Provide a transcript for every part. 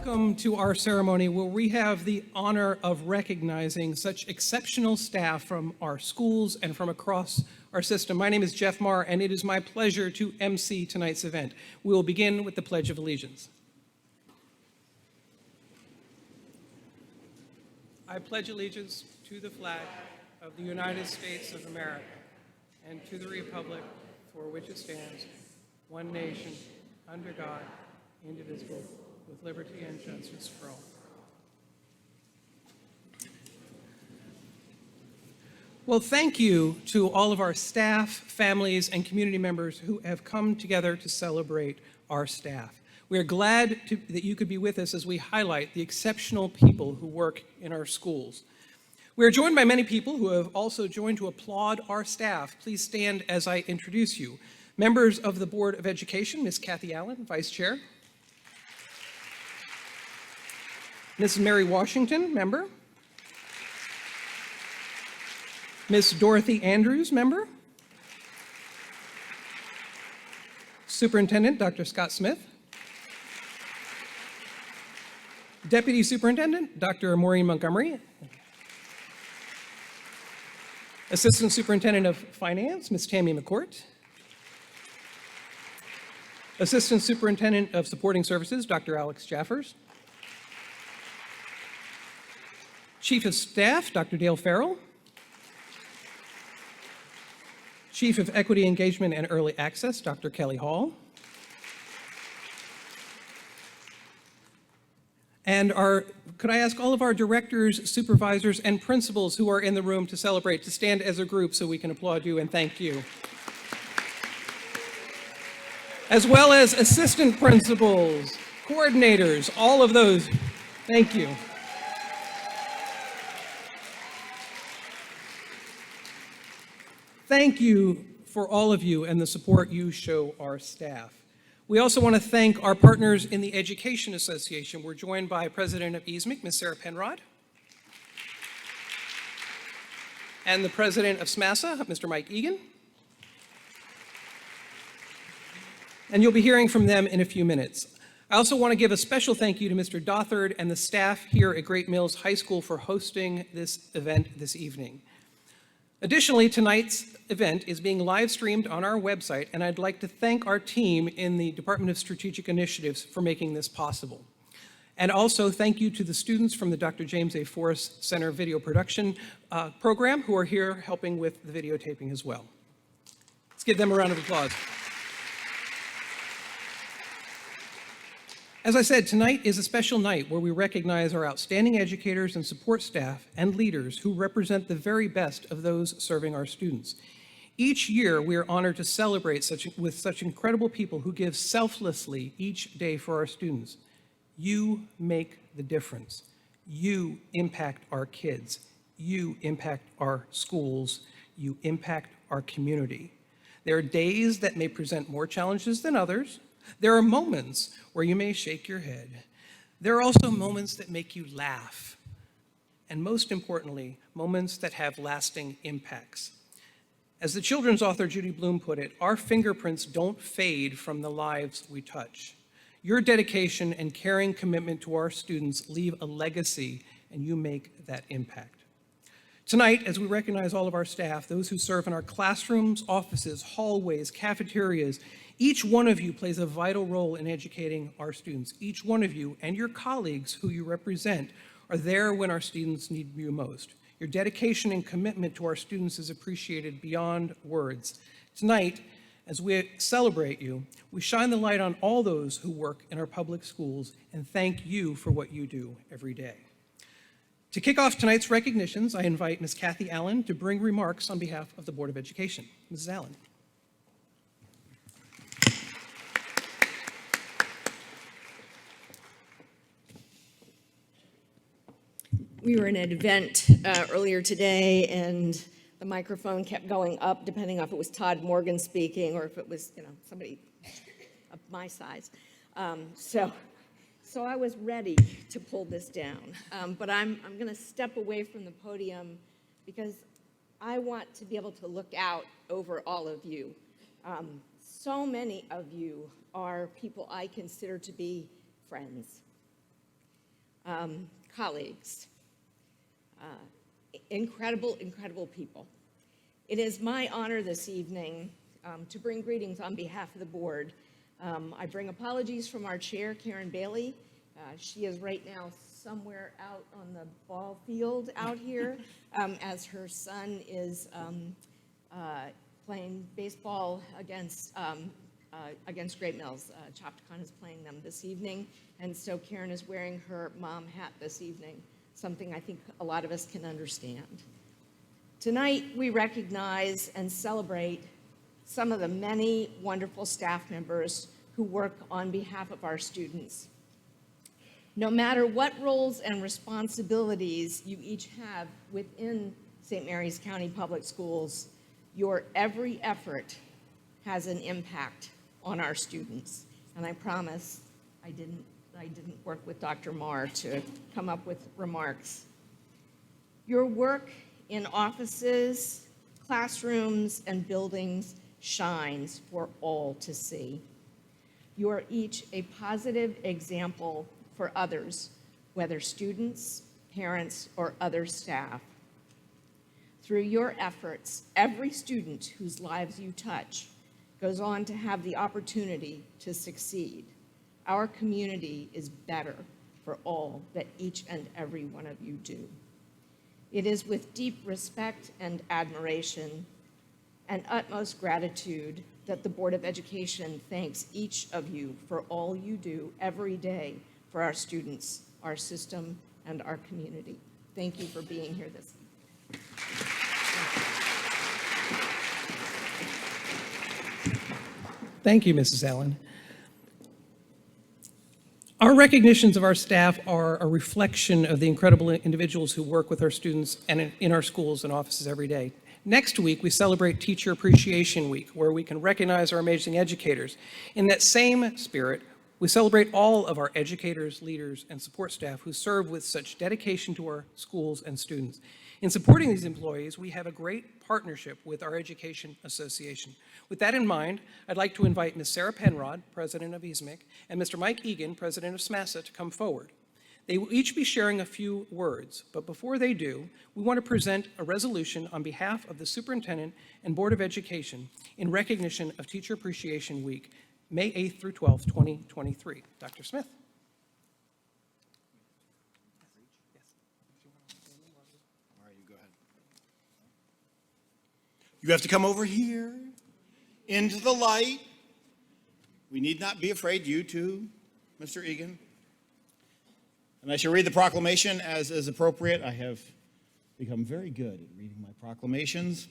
welcome to our ceremony where we have the honor of recognizing such exceptional staff from our schools and from across our system. My name is Jeff Marr, and it is my pleasure to MC tonight's event. We will begin with the Pledge of Allegiance. I pledge allegiance to the flag of the United States of America and to the republic for which it stands, one nation, under God, indivisible, with liberty and justice for all. Well, thank you to all of our staff, families, and community members who have come together to celebrate our staff. We are glad that you could be with us as we highlight the exceptional people who work in our schools. We are joined by many people who have also joined to applaud our staff. Please stand as I introduce you. Members of the Board of Education, Ms. Kathy Allen, Vice Chair. Ms. Mary Washington, member. Ms. Dorothy Andrews, member. Superintendent Dr. Scott Smith. Deputy Superintendent Dr. Maureen Montgomery. Assistant Superintendent of Finance, Ms. Tammy McCourt. Assistant Superintendent of Supporting Services, Dr. Alex Jaffers. Chief of Staff, Dr. Dale Farrell. Chief of Equity Engagement and Early Access, Dr. Kelly Hall. And could I ask all of our directors, supervisors, and principals who are in the room to celebrate to stand as a group so we can applaud you and thank you. As well as assistant principals, coordinators, all of those. Thank you. Thank you for all of you and the support you show our staff. We also want to thank our partners in the Education Association. We're joined by President of ESMIC, Ms. Sarah Penrod, and the President of SMASA, Mr. Mike Egan. And you'll be hearing from them in a few minutes. I also want to give a special thank you to Mr. Dothard and the staff here at Great Mills High School for hosting this event this evening. Additionally, tonight's event is being live streamed on our website, and I'd like to thank our team in the Department of Strategic Initiatives for making this possible. And also thank you to the students from the Dr. James A. Forrest Center Video Production Program who are here helping with the videotaping as well. Let's give them a round of applause. As I said, tonight is a special night where we recognize our outstanding educators and support staff and leaders who represent the very best of those serving our students. Each year, we are honored to celebrate with such incredible people who give selflessly each day for our students. You make the difference. You impact our kids. You impact our schools. You impact our community. There are days that may present more challenges than others. There are moments where you may shake your head. There are also moments that make you laugh. And most importantly, moments that have lasting impacts. As the children's author Judy Blume put it, our fingerprints don't fade from the lives we touch. Your dedication and caring commitment to our students leave a legacy, and you make that impact. Tonight, as we recognize all of our staff, those who serve in our classrooms, offices, hallways, cafeterias, each one of you plays a vital role in educating our students. Each one of you and your colleagues who you represent are there when our students need you most. Your dedication and commitment to our students is appreciated beyond words. Tonight, as we celebrate you, we shine the light on all those who work in our public schools and thank you for what you do every day. To kick off tonight's recognitions, I invite Ms. Kathy Allen to bring remarks on behalf of the Board of Education. Mrs. Allen. We were in an event earlier today, and the microphone kept going up, depending on if it was Todd Morgan speaking or if it was, somebody of my size. So I was ready to pull this down, but I'm going to step away from the podium because I want to be able to look out over all of you. So many of you are people I consider to be friends. colleagues, incredible, incredible people. It is my honor this evening to bring greetings on behalf of the board. I bring apologies from our chair, Karen Bailey. She is right now somewhere out on the ball field out here as her son is playing baseball against Great Mills. Chopticon is playing them this evening, and so Karen is wearing her mom hat this evening, something I think a lot of us can understand. Tonight, we recognize and celebrate some of the many wonderful staff members who work on behalf of our students. No matter what roles and responsibilities you each have within St. Mary's County Public Schools, your every effort has an impact on our students. And I promise I didn't work with Dr. Marr to come up with remarks. Your work in offices, classrooms, and buildings shines for all to see. You are each a positive example for others, whether students, parents, or other staff. Through your efforts, every student whose lives you touch goes on to have the opportunity to succeed. Our community is better for all that each and every one of you do. It is with deep respect and admiration and utmost gratitude that the Board of Education thanks each of you for all you do every day for our students, our system, and our community. Thank you for being here this evening. Thank you, Mrs. Allen. Our recognitions of our staff are a reflection of the incredible individuals who work with our students and in our schools and offices every day. Next week, we celebrate Teacher Appreciation Week, where we can recognize our amazing educators. In that same spirit, we celebrate all of our educators, leaders, and support staff who serve with such dedication to our schools and students. In supporting these employees, we have a great partnership with our Education Association. With that in mind, I'd like to invite Ms. Sarah Penrod, President of ESMIC, and Mr. Mike Egan, President of SMASA, to come forward. They will each be sharing a few words, but before they do, we want to present a resolution on behalf of the Superintendent and Board of Education in recognition of Teacher Appreciation Week, May 8th through 12th, 2023. Dr. Smith. All right, you go ahead. You have to come over here, into the light. We need not be afraid, you too, Mr. Egan. And I shall read the proclamation as is appropriate. I have become very good at reading my proclamations.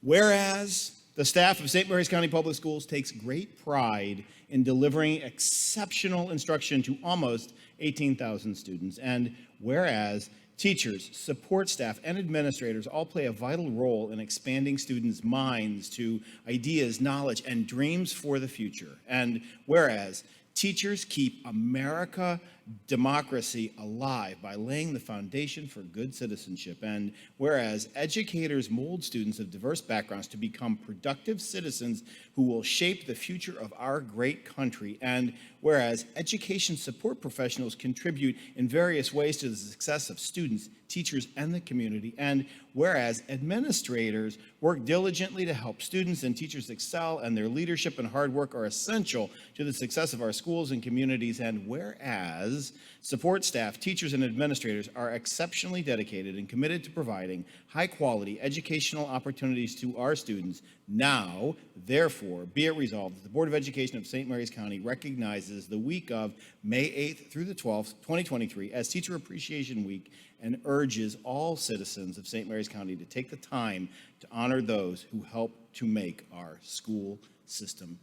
Whereas the staff of St. Mary's County Public Schools takes great pride in delivering exceptional instruction to almost 18,000 students. And whereas teachers, support staff, and administrators all play a vital role in expanding students' minds to ideas, knowledge, and dreams for the future. And whereas teachers keep America democracy alive by laying the foundation for good citizenship. And whereas educators mold students of diverse backgrounds to become productive citizens who will shape the future of our great country. And whereas education support professionals contribute in various ways to the success of students, teachers, and the community. And whereas administrators work diligently to help students and teachers excel, and their leadership and hard work are essential to the success of our schools and communities. And whereas support staff, teachers, and administrators are exceptionally dedicated and committed to providing high-quality educational opportunities to our students. Now, therefore, be it resolved that the Board of Education of St. Mary's County recognizes the week of May 8th through the 12th, 2023 as Teacher Appreciation Week and urges all citizens of St. Mary's County to take the time to honor those who help to make our school system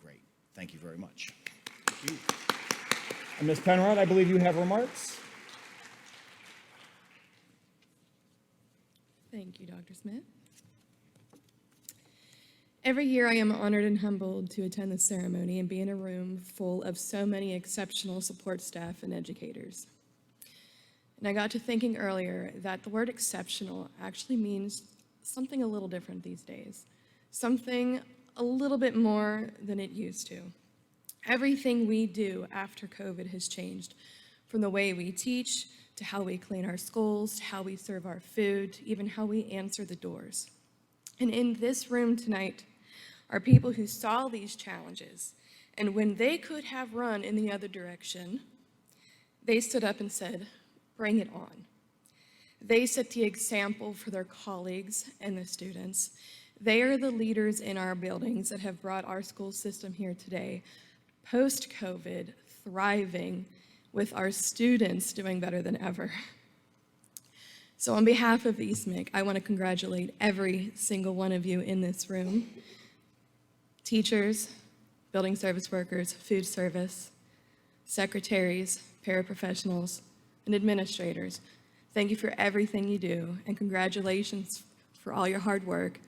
great. Thank you very much. Thank you. And Ms. Penrod, I believe you have remarks. Thank you, Dr. Smith. Every year I am honored and humbled to attend the ceremony and be in a room full of so many exceptional support staff and educators. And I got to thinking earlier that the word exceptional actually means something a little different these days, something a little bit more than it used to. Everything we do after COVID has changed, from the way we teach, to how we clean our schools, to how we serve our food, to even how we answer the doors. And in this room tonight are people who saw these challenges, and when they could have run in the other direction, they stood up and said, "Bring it on." They set the example for their colleagues and the students. They are the leaders in our buildings that have brought our school system here today, post-COVID, thriving, with our students doing better than ever. So on behalf of EastMIC, I want to congratulate every single one of you in this room. Teachers, building service workers, food service, secretaries, paraprofessionals, and administrators. Thank you for everything you do, and congratulations for all your hard work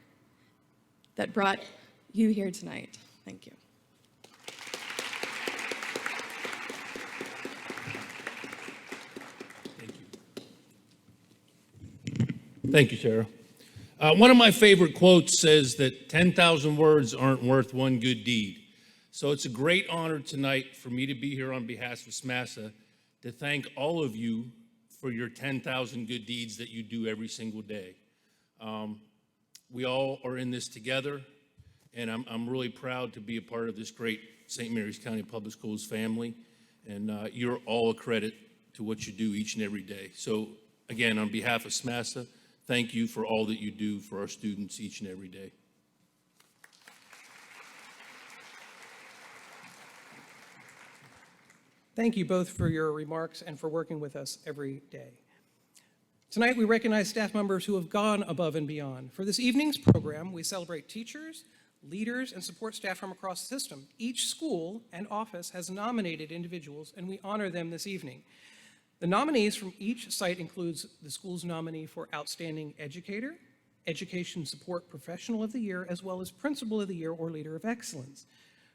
that brought you here tonight. Thank you. Thank you, Sarah. One of my favorite quotes says that 10,000 words aren't worth one good deed. So it's a great honor tonight for me to be here on behalf of SMASA to thank all of you for your 10,000 good deeds that you do every single day. We all are in this together, and I'm really proud to be a part of this great St. Mary's County Public Schools family, and you're all a credit to what you do each and every day. So again, on behalf of SMASA, thank you for all that you do for our students each and every day. Thank you both for your remarks and for working with us every day. Tonight, we recognize staff members who have gone above and beyond. For this evening's program, we celebrate teachers, leaders, and support staff from across the system. Each school and office has nominated individuals, and we honor them this evening. The nominees from each site includes the school's nominee for Outstanding Educator, Education Support Professional of the Year, as well as Principal of the Year or Leader of Excellence.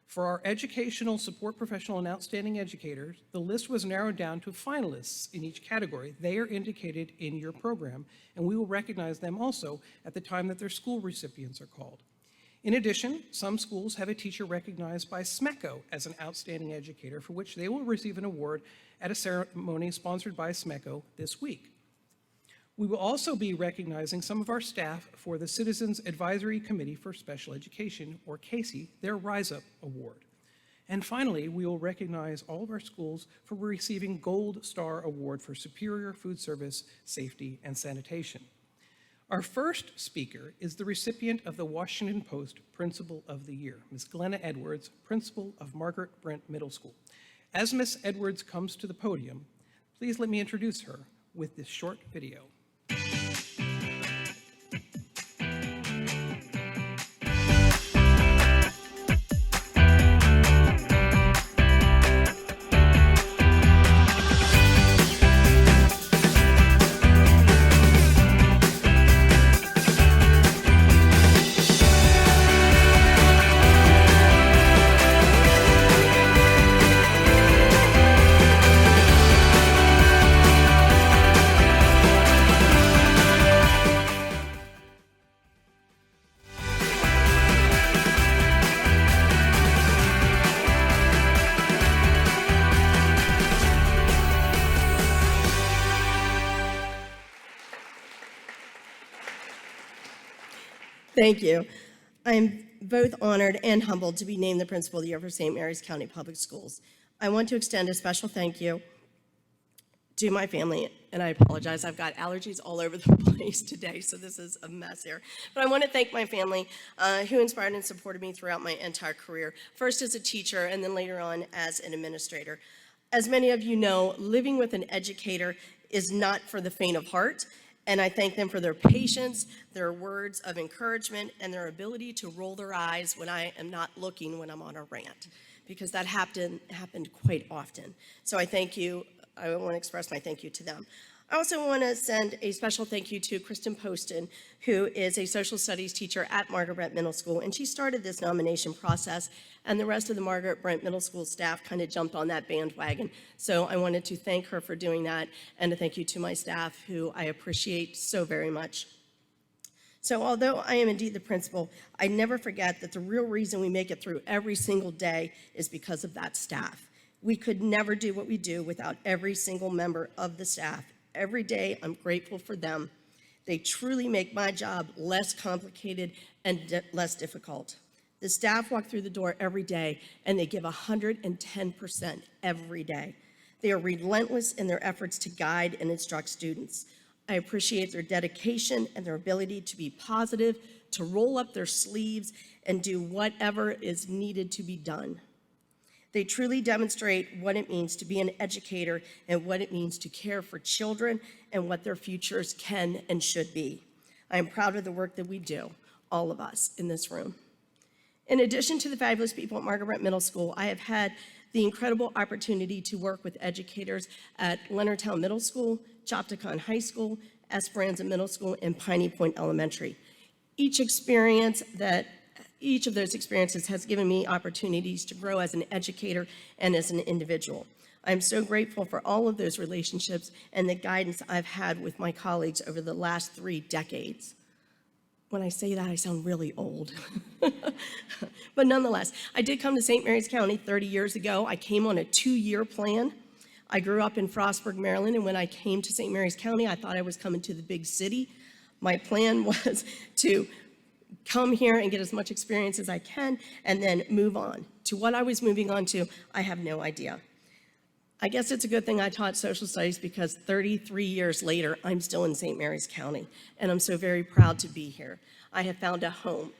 For our Educational Support Professional and Outstanding Educators, the list was narrowed down to finalists in each category. They are indicated in your program, and we will recognize them also at the time that their school recipients are called. In addition, some schools have a teacher recognized by SMECO as an outstanding educator, for which they will receive an award at a ceremony sponsored by SMECO this week. We will also be recognizing some of our staff for the Citizens Advisory Committee for Special Education, or CASE, their Rise Up Award. And finally, we will recognize all of our schools for receiving Gold Star Award for superior food service, safety, and sanitation. Our first speaker is the recipient of the Washington Post Principal of the Year, Ms. Glenna Edwards, Principal of Margaret Brent Middle School. As Ms. Edwards comes to the podium, please let me introduce her with this short video. Thank you. I'm both honored and humbled to be named the Principal of the Year for St. Mary's County Public Schools. I want to extend a special thank you to my family, and I apologize, I've got allergies all over the place today, so this is a mess here. But I want to thank my family who inspired and supported me throughout my entire career, first as a teacher and then later on as an administrator. As many of you know, living with an educator is not for the faint of heart, and I thank them for their patience, their words of encouragement, and their ability to roll their eyes when I am not looking when I'm on a rant, because that happened quite often. So I thank you. I want to express my thank you to them. I also want to send a special thank you to Kristen Poston, who is a social studies teacher at Margaret Brent Middle School, and she started this nomination process, and the rest of the Margaret Brent Middle School staff kind of jumped on that bandwagon. So I wanted to thank her for doing that, and a thank you to my staff, who I appreciate so very much. So although I am indeed the principal, I never forget that the real reason we make it through every single day is because of that staff. We could never do what we do without every single member of the staff. Every day, I'm grateful for them. They truly make my job less complicated and less difficult. The staff walk through the door every day, and they give 110% every day. They are relentless in their efforts to guide and instruct students. I appreciate their dedication and their ability to be positive, to roll up their sleeves, and do whatever is needed to be done. They truly demonstrate what it means to be an educator and what it means to care for children and what their futures can and should be. I am proud of the work that we do, all of us in this room. In addition to the fabulous people at Margaret Brent Middle School, I have had the incredible opportunity to work with educators at Leonardtown Middle School, Chopticon High School, Esperanza Middle School, and Piney Point Elementary. Each of those experiences has given me opportunities to grow as an educator and as an individual. I'm so grateful for all of those relationships and the guidance I've had with my colleagues over the last 3 decades. When I say that, I sound really old. But nonetheless, I did come to St. Mary's County 30 years ago. I came on a 2-year plan. I grew up in Frostburg, Maryland, and when I came to St. Mary's County, I thought I was coming to the big city. My plan was to come here and get as much experience as I can and then move on. To what I was moving on to, I have no idea. I guess it's a good thing I taught social studies because 33 years later, I'm still in St. Mary's County, and I'm so very proud to be here. I have found a home.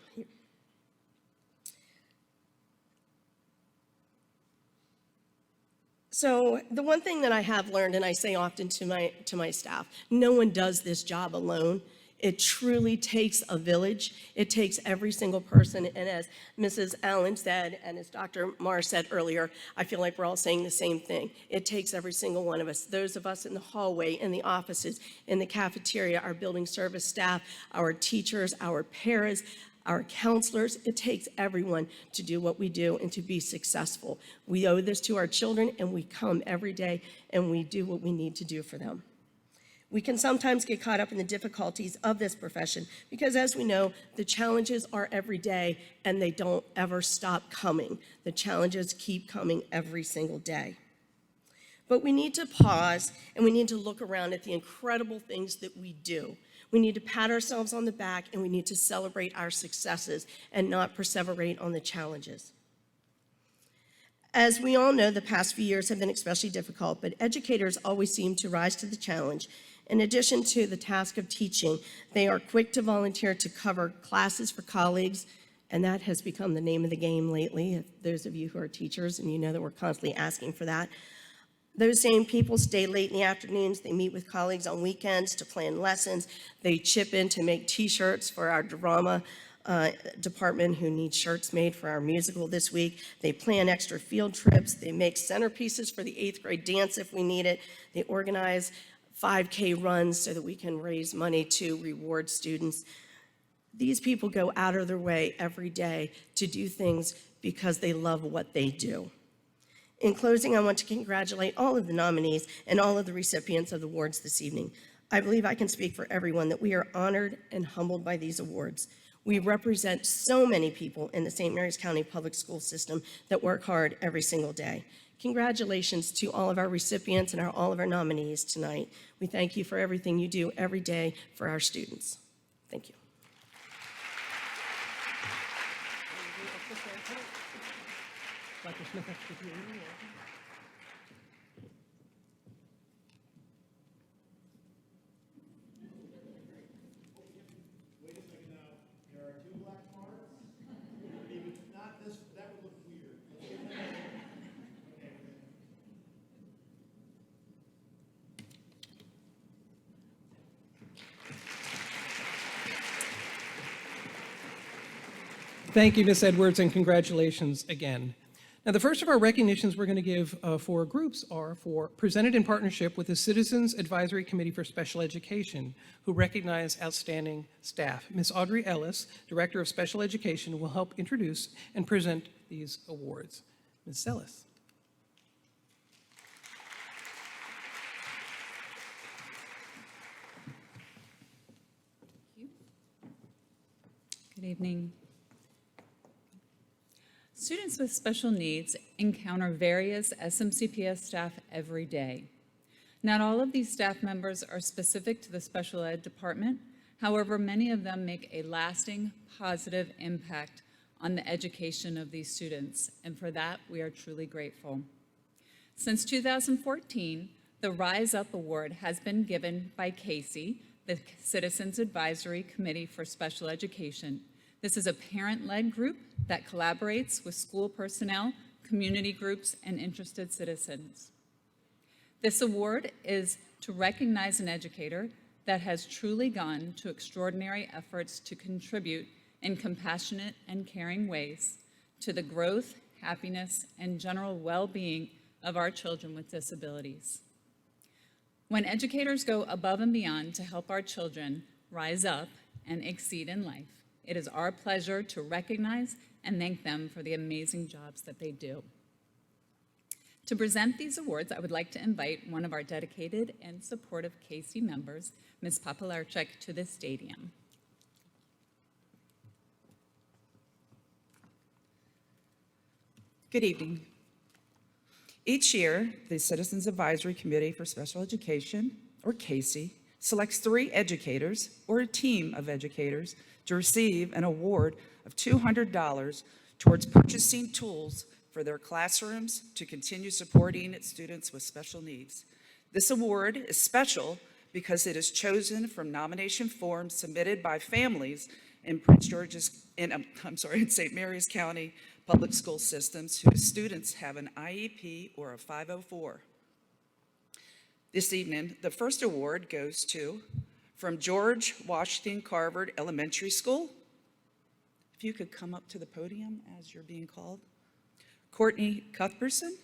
So the one thing that I have learned, and I say often to my staff, no one does this job alone. It truly takes a village. It takes every single person. And as Mrs. Allen said, and as Dr. Marr said earlier, I feel like we're all saying the same thing. It takes every single one of us, those of us in the hallway, in the offices, in the cafeteria, our building service staff, our teachers, our paras, our counselors. It takes everyone to do what we do and to be successful. We owe this to our children, and we come every day and we do what we need to do for them. We can sometimes get caught up in the difficulties of this profession because, as we know, the challenges are every day and they don't ever stop coming. The challenges keep coming every single day. But we need to pause and we need to look around at the incredible things that we do. We need to pat ourselves on the back and we need to celebrate our successes and not perseverate on the challenges. As we all know, the past few years have been especially difficult, but educators always seem to rise to the challenge. In addition to the task of teaching, they are quick to volunteer to cover classes for colleagues, and that has become the name of the game lately. Those of you who are teachers, and you know that we're constantly asking for that. Those same people stay late in the afternoons. They meet with colleagues on weekends to plan lessons. They chip in to make T-shirts for our drama department who needs shirts made for our musical this week. They plan extra field trips. They make centerpieces for the 8th grade dance if we need it. They organize 5K runs so that we can raise money to reward students. These people go out of their way every day to do things because they love what they do. In closing, I want to congratulate all of the nominees and all of the recipients of the awards this evening. I believe I can speak for everyone that we are honored and humbled by these awards. We represent so many people in the St. Mary's County Public School System that work hard every single day. Congratulations to all of our recipients and all of our nominees tonight. We thank you for everything you do every day for our students. Thank you. Dr. Smith, next with you. Wait a second now. There are 2 black cards. Not this, that would look weird. Thank you, Ms. Edwards, and congratulations again. Now, the first of our recognitions we're going to give for groups are presented in partnership with the Citizens Advisory Committee for Special Education, who recognize outstanding staff. Ms. Audrey Ellis, Director of Special Education, will help introduce and present these awards. Ms. Ellis. Good evening. Students with special needs encounter various SMCPS staff every day. Not all of these staff members are specific to the special ed department. However, many of them make a lasting, positive impact on the education of these students, and for that, we are truly grateful. Since 2014, the Rise Up Award has been given by CASE, the Citizens Advisory Committee for Special Education. This is a parent-led group that collaborates with school personnel, community groups, and interested citizens. This award is to recognize an educator that has truly gone to extraordinary efforts to contribute in compassionate and caring ways to the growth, happiness, and general well-being of our children with disabilities. When educators go above and beyond to help our children rise up and exceed in life, it is our pleasure to recognize and thank them for the amazing jobs that they do. To present these awards, I would like to invite one of our dedicated and supportive CASE members, Ms. Papalarczyk, to the stadium. Good evening. Each year, the Citizens Advisory Committee for Special Education, or CASE, selects 3 educators or a team of educators to receive an award of $200 towards purchasing tools for their classrooms to continue supporting its students with special needs. This award is special because it is chosen from nomination forms submitted by families in in St. Mary's County Public School Systems whose students have an IEP or a 504. This evening, the first award goes to, from George Washington Carver Elementary School. If you could come up to the podium as you're being called. Courtney Cuthbertson,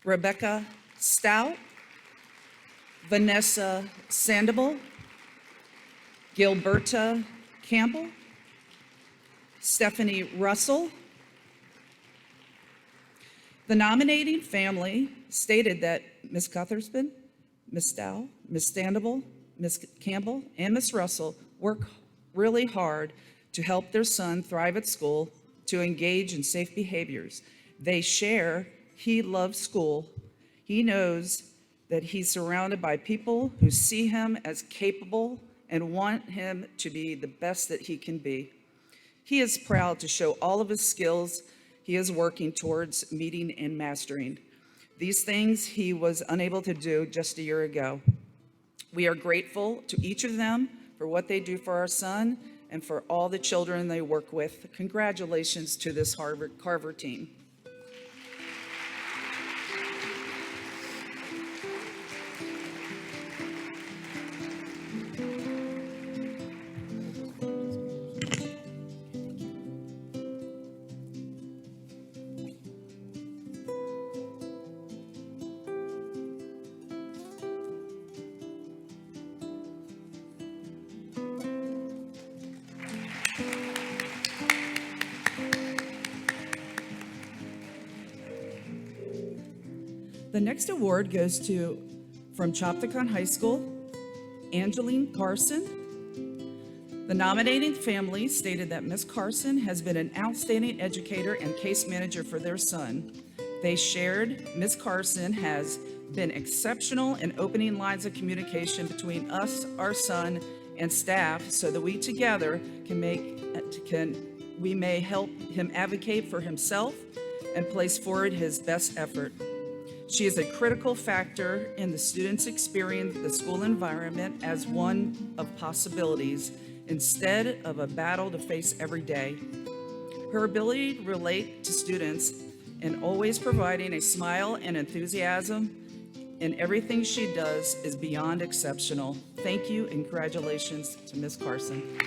Rebecca Stout, Vanessa Sandoval, Gilberta Campbell, Stephanie Russell. The nominating family stated that Ms. Cuthbertson, Ms. Stout, Ms. Sandoval, Ms. Campbell, and Ms. Russell work really hard to help their son thrive at school, to engage in safe behaviors. They share, he loves school. He knows that he's surrounded by people who see him as capable and want him to be the best that he can be. He is proud to show all of his skills he is working towards meeting and mastering. These things he was unable to do just a year ago. We are grateful to each of them for what they do for our son and for all the children they work with. Congratulations to this Carver team. The next award goes to, from Chopticon High School, Angeline Carson. The nominating family stated that Ms. Carson has been an outstanding educator and case manager for their son. They shared Ms. Carson has been exceptional in opening lines of communication between us, our son, and staff so that we together we may help him advocate for himself and place forward his best effort. She is a critical factor in the students' experience the school environment as one of possibilities instead of a battle to face every day. Her ability to relate to students and always providing a smile and enthusiasm in everything she does is beyond exceptional. Thank you and congratulations to Ms. Carson.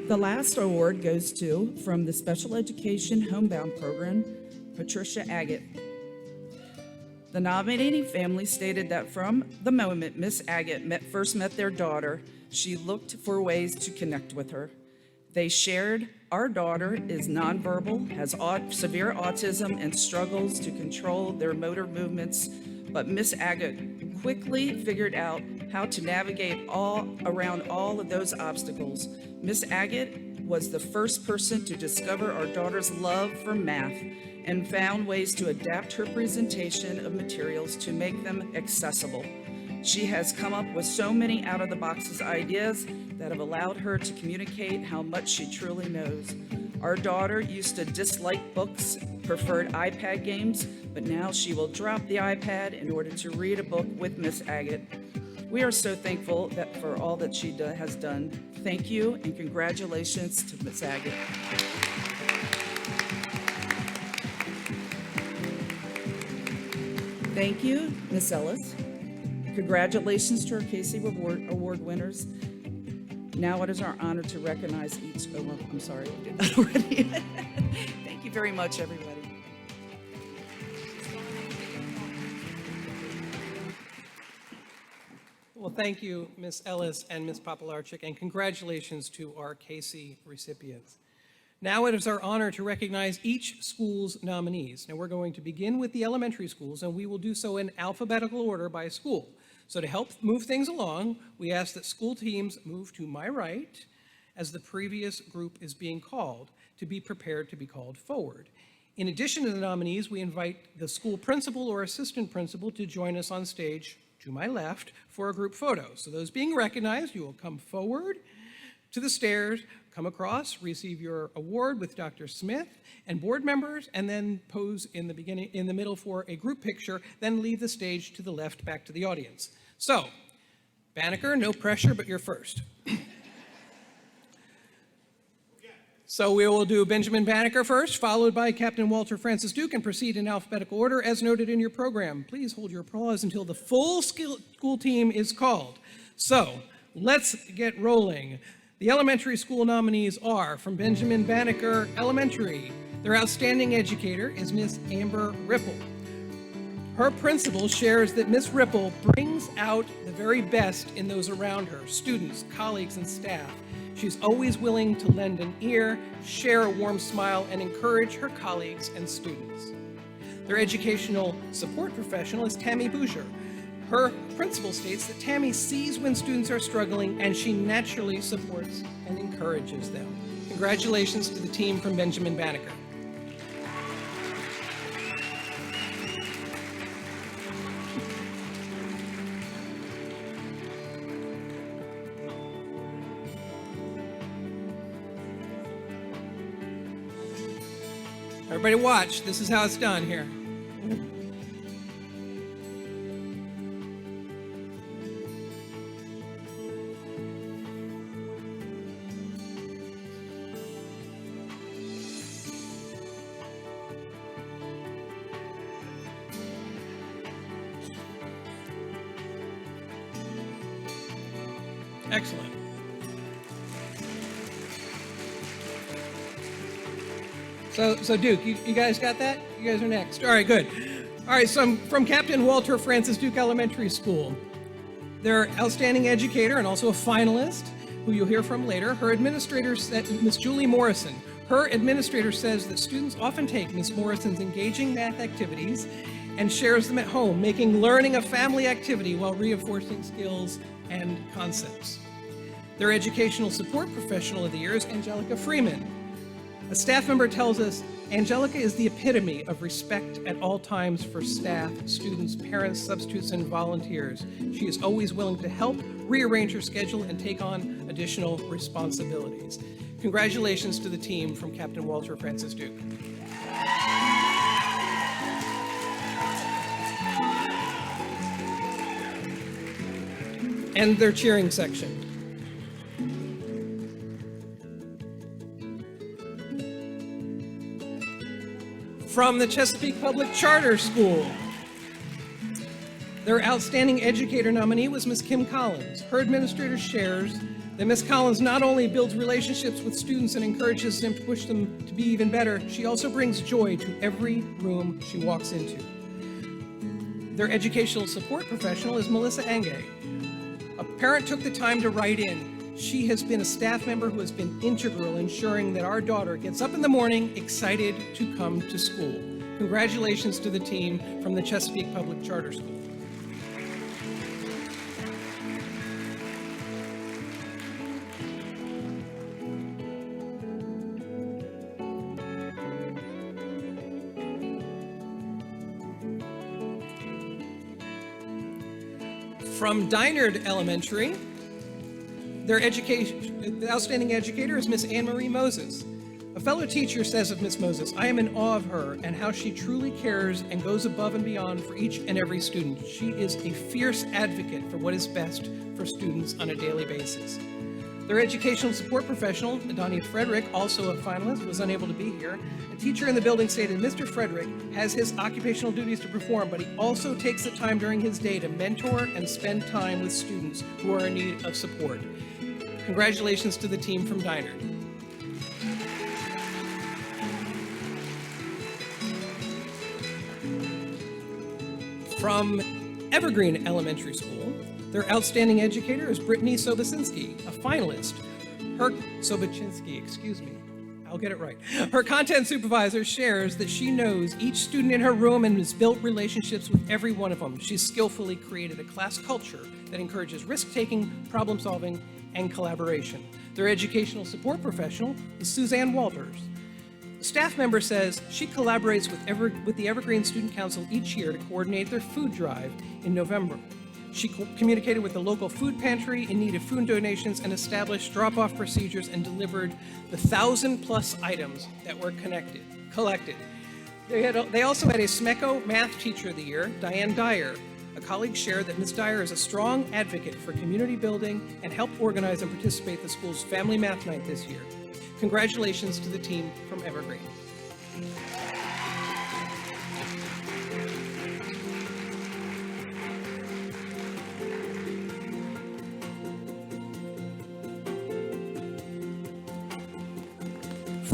The last award goes to, from the Special Education Homebound Program, Patricia Agate. The nominating family stated that from the moment Miss Agate first met their daughter, she looked for ways to connect with her. They shared, our daughter is nonverbal, has severe autism, and struggles to control their motor movements, but Miss Agate quickly figured out how to navigate around all of those obstacles. Miss Agate was the first person to discover our daughter's love for math and found ways to adapt her presentation of materials to make them accessible. She has come up with so many out-of-the-box ideas that have allowed her to communicate how much she truly knows. Our daughter used to dislike books, preferred iPad games, but now she will drop the iPad in order to read a book with Miss Agate. We are so thankful for all that she has done. Thank you and congratulations to Miss Agate. Thank you, Miss Ellis. Congratulations to our Casey Award winners. Now it is our honor to recognize each, I'm sorry, I did that already. Thank you very much, everybody. Well, thank you, Ms. Ellis and Ms. Popolarczyk, and congratulations to our Casey recipients. Now it is our honor to recognize each school's nominees. Now we're going to begin with the elementary schools, and we will do so in alphabetical order by school. So to help move things along, we ask that school teams move to my right as the previous group is being called, to be prepared to be called forward. In addition to the nominees, we invite the school principal or assistant principal to join us on stage to my left for a group photo. So those being recognized, you will come forward to the stairs, come across, receive your award with Dr. Smith and board members, and then pose in the middle for a group picture, then leave the stage to the left back to the audience. So, Banneker, no pressure, but you're first. So we will do Benjamin Banneker first, followed by Captain Walter Francis Duke, and proceed in alphabetical order as noted in your program. Please hold your applause until the full school team is called. So let's get rolling. The elementary school nominees are from Benjamin Banneker Elementary. Their outstanding educator is Miss Amber Ripple. Her principal shares that Miss Ripple brings out the very best in those around her, students, colleagues, and staff. She's always willing to lend an ear, share a warm smile, and encourage her colleagues and students. Their educational support professional is Tammy Boucher. Her principal states that Tammy sees when students are struggling, and she naturally supports and encourages them. Congratulations to the team from Benjamin Banneker. Everybody watch, this is how it's done here. Excellent. So Duke, you guys got that? You guys are next. All right, good. All right, so I'm from Captain Walter Francis Duke Elementary School. Their outstanding educator and also a finalist, who you'll hear from later, her administrator, Miss Julie Morrison. Her administrator says that students often take Miss Morrison's engaging math activities and shares them at home, making learning a family activity while reinforcing skills and concepts. Their educational support professional of the year is Angelica Freeman. A staff member tells us Angelica is the epitome of respect at all times for staff, students, parents, substitutes, and volunteers. She is always willing to help, rearrange her schedule, and take on additional responsibilities. Congratulations to the team from Captain Walter Francis Duke. And their cheering section. From the Chesapeake Public Charter School. Their outstanding educator nominee was Miss Kim Collins. Her administrator shares that Miss Collins not only builds relationships with students and encourages them to push them to be even better, she also brings joy to every room she walks into. Their educational support professional is Melissa Angay. A parent took the time to write in. She has been a staff member who has been integral in ensuring that our daughter gets up in the morning excited to come to school. Congratulations to the team from the Chesapeake Public Charter School. From Dinard Elementary, the outstanding educator is Miss Anne Marie Moses. A fellow teacher says of Miss Moses, "I am in awe of her and how she truly cares and goes above and beyond for each and every student. She is a fierce advocate for what is best for students on a daily basis." Their educational support professional, Donnie Frederick, also a finalist, was unable to be here. A teacher in the building stated, "Mr. Frederick has his occupational duties to perform, but he also takes the time during his day to mentor and spend time with students who are in need of support." Congratulations to the team from Dinard. From Evergreen Elementary School, their outstanding educator is Brittany Sobocinski, a finalist. I'll get it right. Her content supervisor shares that she knows each student in her room and has built relationships with every one of them. She's skillfully created a class culture that encourages risk-taking, problem-solving, and collaboration. Their educational support professional is Suzanne Walters. A staff member says she collaborates with the Evergreen Student Council each year to coordinate their food drive in November. She communicated with the local food pantry in need of food donations and established drop-off procedures and delivered the 1,000+ items that were collected. They also had a SMECO Math Teacher of the Year, Diane Dyer. A colleague shared that Ms. Dyer is a strong advocate for community building and helped organize and participate in the school's Family Math Night this year. Congratulations to the team from Evergreen.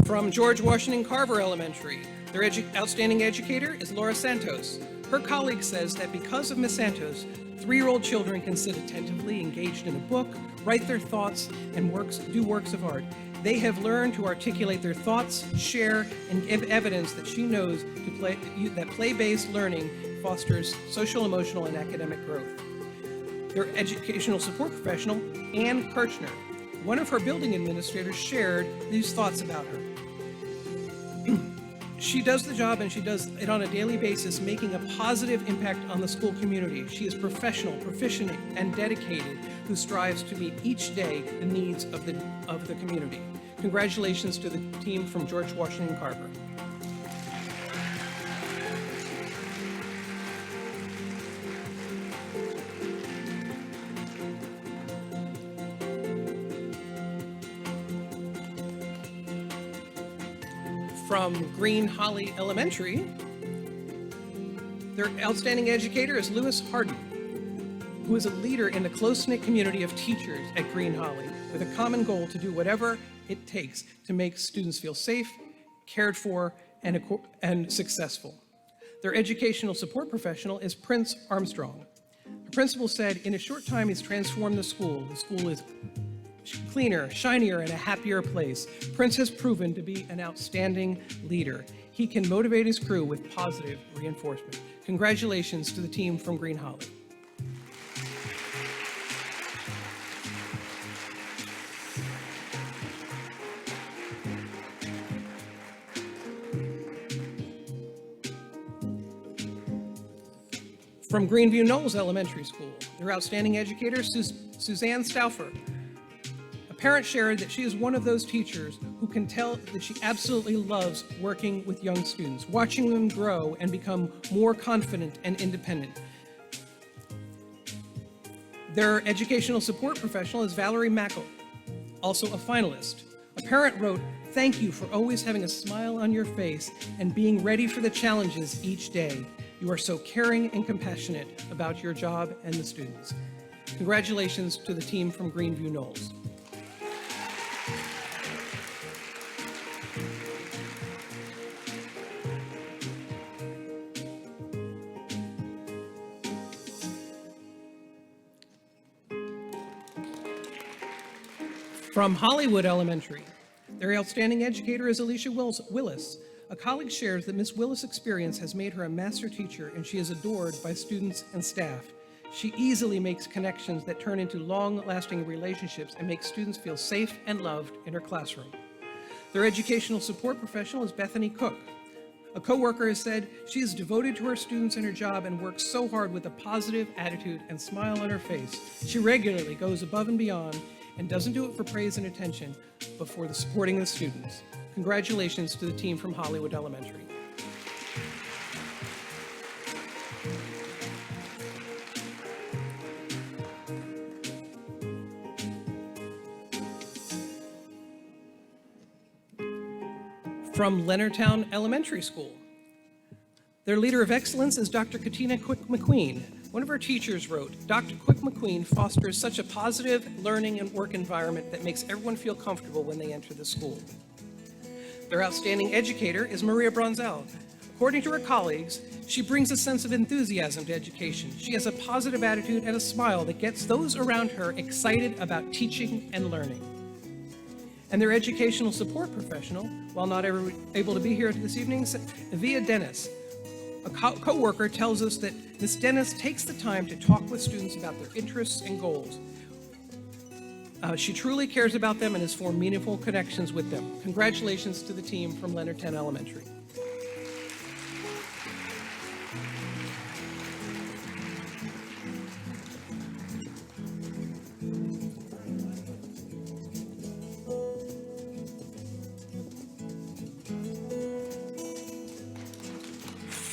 From George Washington Carver Elementary, their outstanding educator is Laura Santos. Her colleague says that because of Ms. Santos, 3-year-old children can sit attentively engaged in a book, write their thoughts, and do works of art. They have learned to articulate their thoughts, share, and give evidence that she knows that play-based learning fosters social, emotional, and academic growth. Their educational support professional, Ann Kirchner, one of her building administrators, shared these thoughts about her. She does the job and she does it on a daily basis, making a positive impact on the school community. She is professional, proficient, and dedicated, who strives to meet each day the needs of the community. Congratulations to the team from George Washington Carver. From Green Holly Elementary, their outstanding educator is Lewis Harden, who is a leader in the close-knit community of teachers at Green Holly with a common goal to do whatever it takes to make students feel safe, cared for, and successful. Their educational support professional is Prince Armstrong. The principal said, "In a short time, he's transformed the school. The school is cleaner, shinier, and a happier place. Prince has proven to be an outstanding leader. He can motivate his crew with positive reinforcement." Congratulations to the team from Green Holly. From Greenview Knolls Elementary School, their outstanding educator, Suzanne Stauffer. A parent shared that she is one of those teachers who can tell that she absolutely loves working with young students, watching them grow and become more confident and independent. Their educational support professional is Valerie Mackel, also a finalist. A parent wrote, "Thank you for always having a smile on your face and being ready for the challenges each day. You are so caring and compassionate about your job and the students." Congratulations to the team from Greenview Knolls. From Hollywood Elementary, their outstanding educator is Alicia Willis. A colleague shares that Ms. Willis' experience has made her a master teacher and she is adored by students and staff. She easily makes connections that turn into long-lasting relationships and make students feel safe and loved in her classroom. Their educational support professional is Bethany Cook. A coworker has said she is devoted to her students and her job and works so hard with a positive attitude and smile on her face. She regularly goes above and beyond and doesn't do it for praise and attention, but for the supporting the students. Congratulations to the team from Hollywood Elementary. From Leonardtown Elementary School. Their leader of excellence is Dr. Katina Quick McQueen. One of her teachers wrote, Dr. Quick McQueen fosters such a positive learning and work environment that makes everyone feel comfortable when they enter the school. Their outstanding educator is Maria Bronzel. According to her colleagues, she brings a sense of enthusiasm to education. She has a positive attitude and a smile that gets those around her excited about teaching and learning. And their educational support professional, while not able to be here this evening, Via Dennis. A co-worker tells us that Ms. Dennis takes the time to talk with students about their interests and goals. She truly cares about them and has formed meaningful connections with them. Congratulations to the team from Leonardtown Elementary.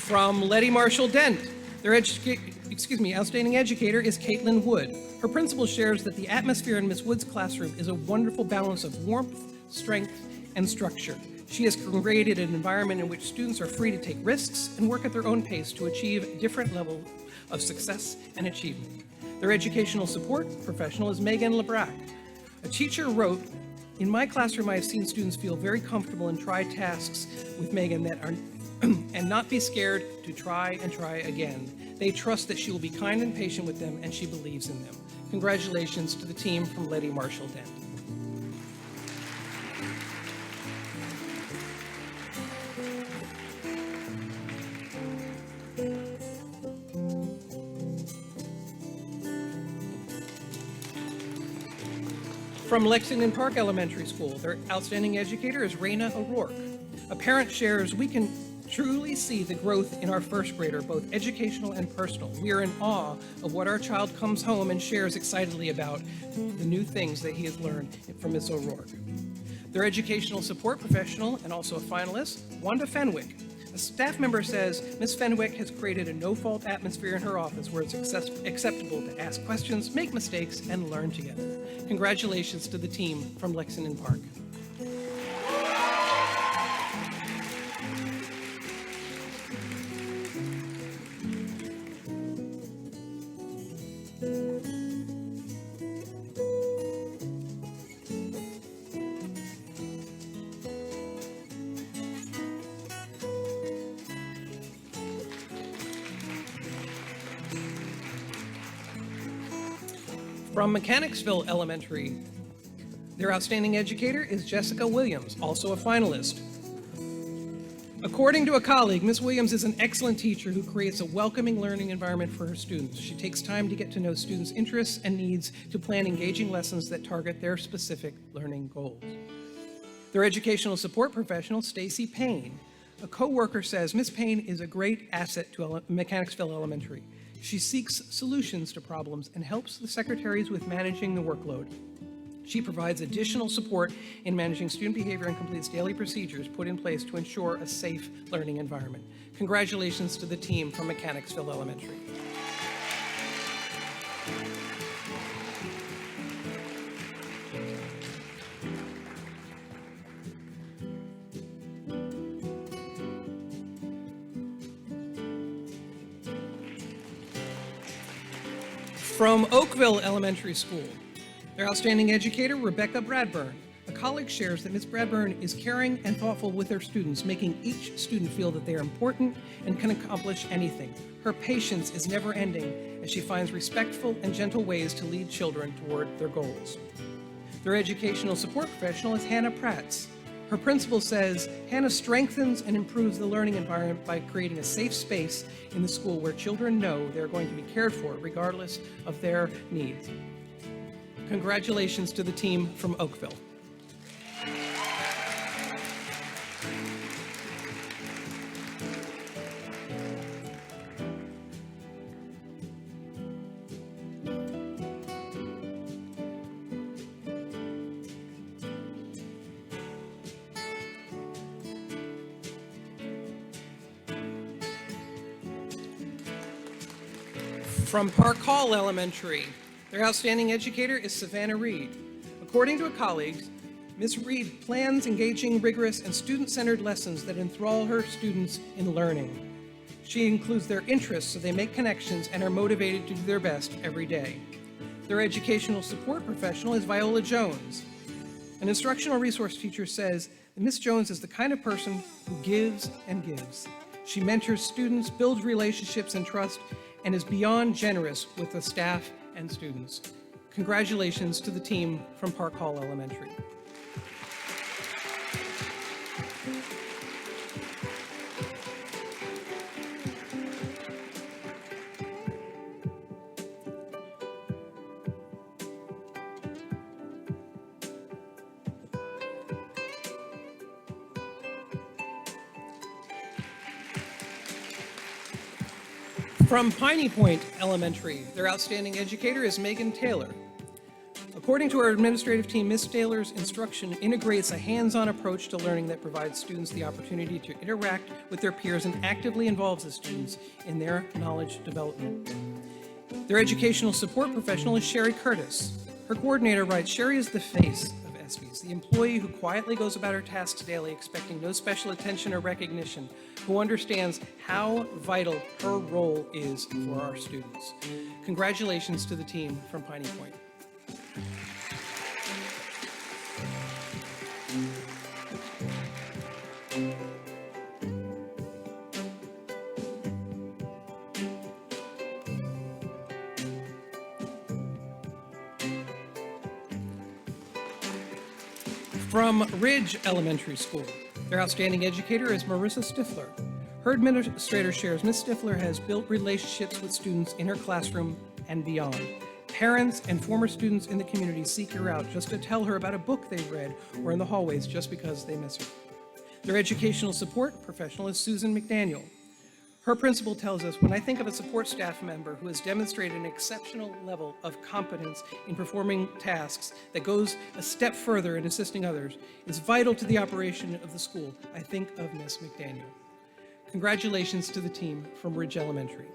From Letty Marshall Dent, their outstanding educator is Caitlin Wood. Her principal shares that the atmosphere in Ms. Wood's classroom is a wonderful balance of warmth, strength, and structure. She has created an environment in which students are free to take risks and work at their own pace to achieve different levels of success and achievement. Their educational support professional is Megan LeBrac. A teacher wrote, in my classroom, I have seen students feel very comfortable and try tasks with Megan that are and not be scared to try and try again. They trust that she will be kind and patient with them, and she believes in them. Congratulations to the team from Letty Marshall Dent. From Lexington Park Elementary School, their outstanding educator is Raina O'Rourke. A parent shares, we can truly see the growth in our first grader, both educational and personal. We are in awe of what our child comes home and shares excitedly about the new things that he has learned from Ms. O'Rourke. Their educational support professional and also a finalist, Wanda Fenwick. A staff member says Ms. Fenwick has created a no-fault atmosphere in her office where it's acceptable to ask questions, make mistakes, and learn together. Congratulations to the team from Lexington Park. From Mechanicsville Elementary, their outstanding educator is Jessica Williams, also a finalist. According to a colleague, Ms. Williams is an excellent teacher who creates a welcoming learning environment for her students. She takes time to get to know students' interests and needs to plan engaging lessons that target their specific learning goals. Their educational support professional, Stacy Payne. A co-worker says Ms. Payne is a great asset to Mechanicsville Elementary. She seeks solutions to problems and helps the secretaries with managing the workload. She provides additional support in managing student behavior and completes daily procedures put in place to ensure a safe learning environment. Congratulations to the team from Mechanicsville Elementary. From Oakville Elementary School, their outstanding educator, Rebecca Bradburn. A colleague shares that Ms. Bradburn is caring and thoughtful with her students, making each student feel that they are important and can accomplish anything. Her patience is never ending as she finds respectful and gentle ways to lead children toward their goals. Their educational support professional is Hannah Pratz. Her principal says Hannah strengthens and improves the learning environment by creating a safe space in the school where children know they're going to be cared for regardless of their needs. Congratulations to the team from Oakville. From Park Hall Elementary, their outstanding educator is Savannah Reed. According to her colleagues, Ms. Reed plans engaging, rigorous, and student-centered lessons that enthrall her students in learning. She includes their interests so they make connections and are motivated to do their best every day. Their educational support professional is Viola Jones. An instructional resource teacher says that Ms. Jones is the kind of person who gives and gives. She mentors students, builds relationships and trust, and is beyond generous with the staff and students. Congratulations to the team from Park Hall Elementary. From Piney Point Elementary, their outstanding educator is Megan Taylor. According to our administrative team, Ms. Taylor's instruction integrates a hands-on approach to learning that provides students the opportunity to interact with their peers and actively involves the students in their knowledge development. Their educational support professional is Sherry Curtis. Her coordinator writes, "Sherry is the face of ESPYs, the employee who quietly goes about her tasks daily expecting no special attention or recognition, who understands how vital her role is for our students." Congratulations to the team from Piney Point. From Ridge Elementary School, their outstanding educator is Marissa Stifler. Her administrator shares Ms. Stifler has built relationships with students in her classroom and beyond. Parents and former students in the community seek her out just to tell her about a book they've read or in the hallways just because they miss her. Their educational support professional is Susan McDaniel. Her principal tells us, "When I think of a support staff member who has demonstrated an exceptional level of competence in performing tasks that goes a step further in assisting others, is vital to the operation of the school, I think of Ms. McDaniel." Congratulations to the team from Ridge Elementary.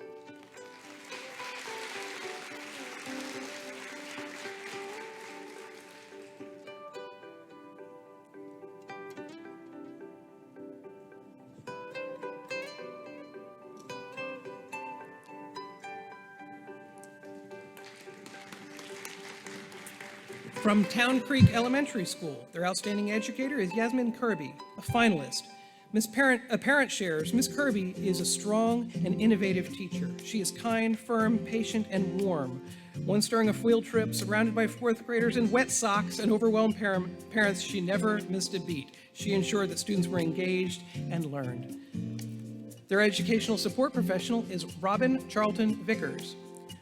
From Town Creek Elementary School, their outstanding educator is Yasmin Kirby, a finalist. A parent shares, Ms. Kirby is a strong and innovative teacher. She is kind, firm, patient, and warm. Once during a field trip, surrounded by fourth graders in wet socks and overwhelmed parents, she never missed a beat. She ensured that students were engaged and learned. Their educational support professional is Robin Charlton Vickers.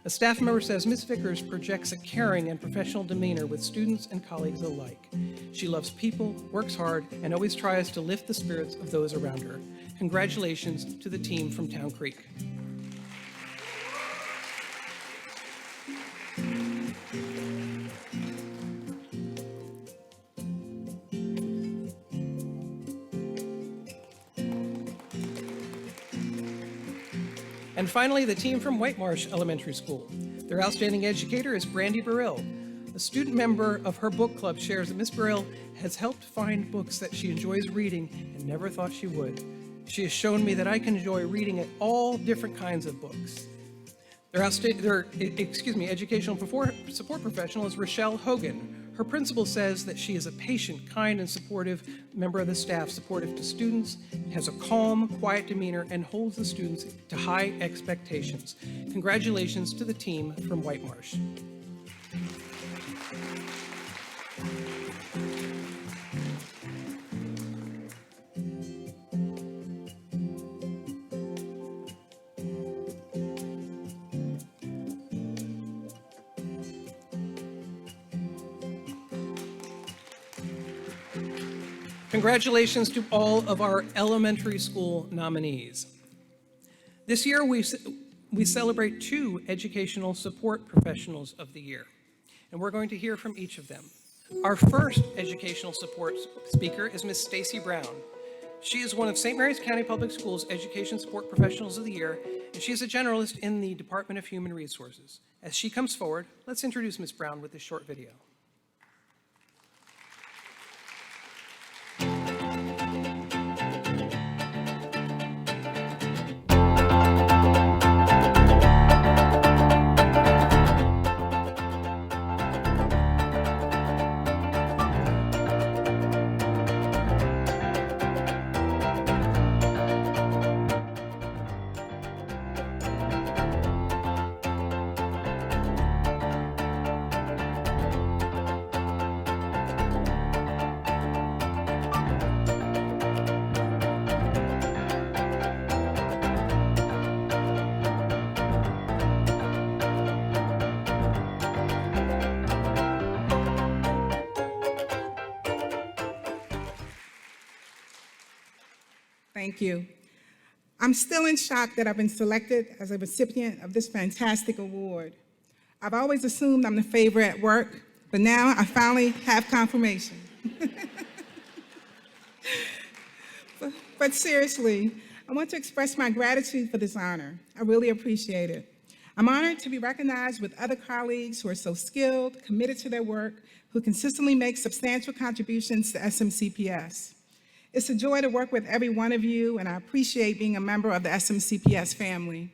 A staff member says Ms. Vickers projects a caring and professional demeanor with students and colleagues alike. She loves people, works hard, and always tries to lift the spirits of those around her. Congratulations to the team from Town Creek. And finally, the team from White Marsh Elementary School. Their outstanding educator is Brandy Burrill. A student member of her book club shares that Miss Burrill has helped find books that she enjoys reading and never thought she would. She has shown me that I can enjoy reading at all different kinds of books. Their educational support professional is Rochelle Hogan. Her principal says that she is a patient, kind, and supportive member of the staff, supportive to students, has a calm, quiet demeanor, and holds the students to high expectations. Congratulations to the team from White Marsh. Congratulations to all of our elementary school nominees. This year, we celebrate 2 educational support professionals of the year, and we're going to hear from each of them. Our first educational support speaker is Ms. Stacy Brown. She is one of St. Mary's County Public Schools Education Support Professionals of the Year, and she is a generalist in the Department of Human Resources. As she comes forward, let's introduce Ms. Brown with this short video. Thank you. I'm still in shock that I've been selected as a recipient of this fantastic award. I've always assumed I'm the favorite at work, but now I finally have confirmation. But seriously, I want to express my gratitude for this honor. I really appreciate it. I'm honored to be recognized with other colleagues who are so skilled, committed to their work, who consistently make substantial contributions to SMCPS. It's a joy to work with every one of you, and I appreciate being a member of the SMCPS family.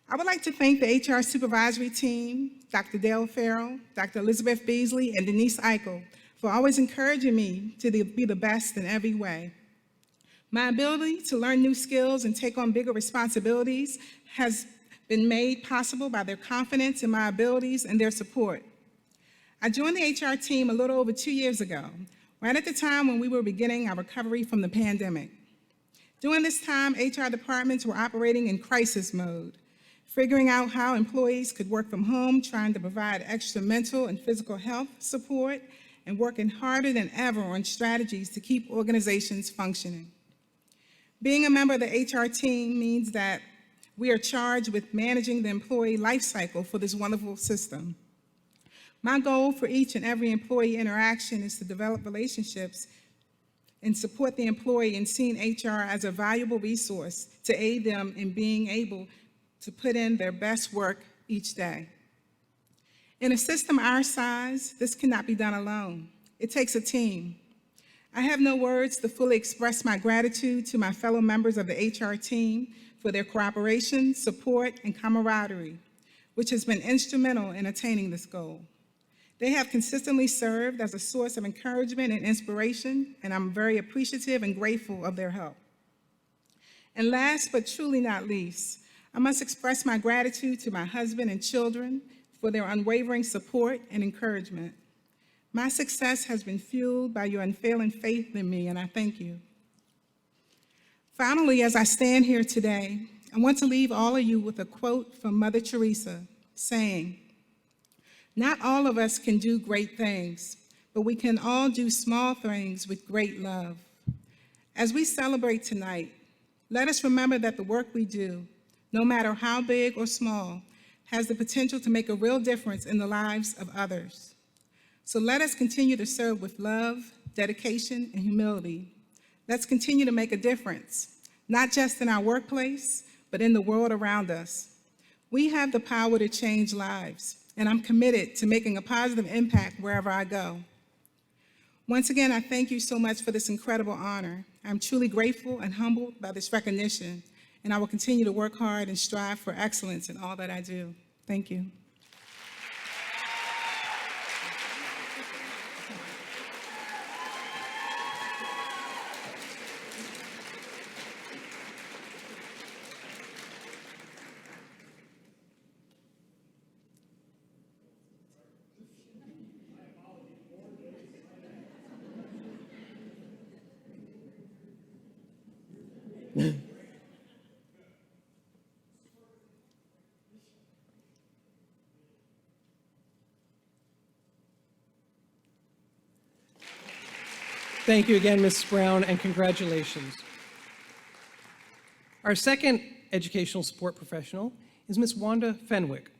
I would like to thank the HR supervisory team, Dr. Dale Farrell, Dr. Elizabeth Beasley, and Denise Eichel, for always encouraging me to be the best in every way. My ability to learn new skills and take on bigger responsibilities has been made possible by their confidence in my abilities and their support. I joined the HR team a little over 2 years ago, right at the time when we were beginning our recovery from the pandemic. During this time, HR departments were operating in crisis mode, figuring out how employees could work from home, trying to provide extra mental and physical health support, and working harder than ever on strategies to keep organizations functioning. Being a member of the HR team means that we are charged with managing the employee life cycle for this wonderful system. My goal for each and every employee interaction is to develop relationships and support the employee in seeing HR as a valuable resource to aid them in being able to put in their best work each day. In a system our size, this cannot be done alone. It takes a team. I have no words to fully express my gratitude to my fellow members of the HR team for their cooperation, support, and camaraderie, which has been instrumental in attaining this goal. They have consistently served as a source of encouragement and inspiration, and I'm very appreciative and grateful of their help. And last but truly not least, I must express my gratitude to my husband and children for their unwavering support and encouragement. My success has been fueled by your unfailing faith in me, and I thank you. Finally, as I stand here today, I want to leave all of you with a quote from Mother Teresa saying, "Not all of us can do great things, but we can all do small things with great love." As we celebrate tonight, let us remember that the work we do, no matter how big or small, has the potential to make a real difference in the lives of others. So let us continue to serve with love, dedication, and humility. Let's continue to make a difference, not just in our workplace, but in the world around us. We have the power to change lives, and I'm committed to making a positive impact wherever I go. Once again, I thank you so much for this incredible honor. I'm truly grateful and humbled by this recognition, and I will continue to work hard and strive for excellence in all that I do. Thank you. Thank you again, Ms. Brown, and congratulations. Our second educational support professional is Ms. Wanda Fenwick.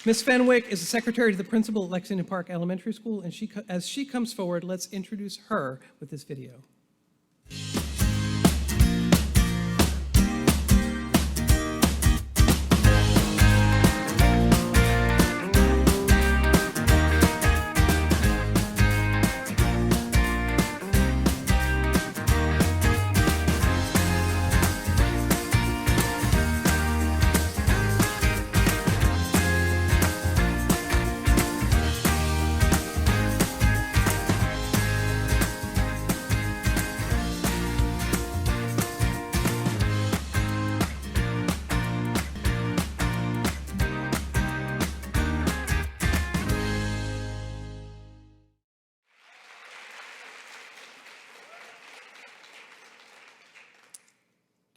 Ms. Fenwick is the secretary to the principal at Lexington Park Elementary School, and as she comes forward, let's introduce her with this video.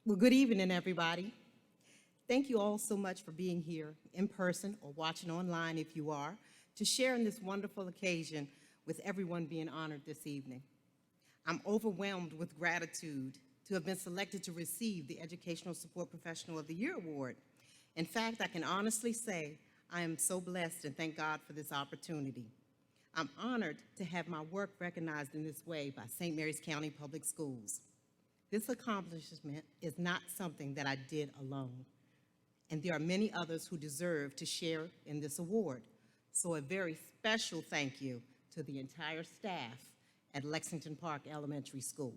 Well, good evening, everybody. Thank you all so much for being here in person or watching online if you are, to share in this wonderful occasion with everyone being honored this evening. I'm overwhelmed with gratitude to have been selected to receive the Educational Support Professional of the Year Award. In fact, I can honestly say I am so blessed and thank God for this opportunity. I'm honored to have my work recognized in this way by St. Mary's County Public Schools. This accomplishment is not something that I did alone, and there are many others who deserve to share in this award. So a very special thank you to the entire staff at Lexington Park Elementary School.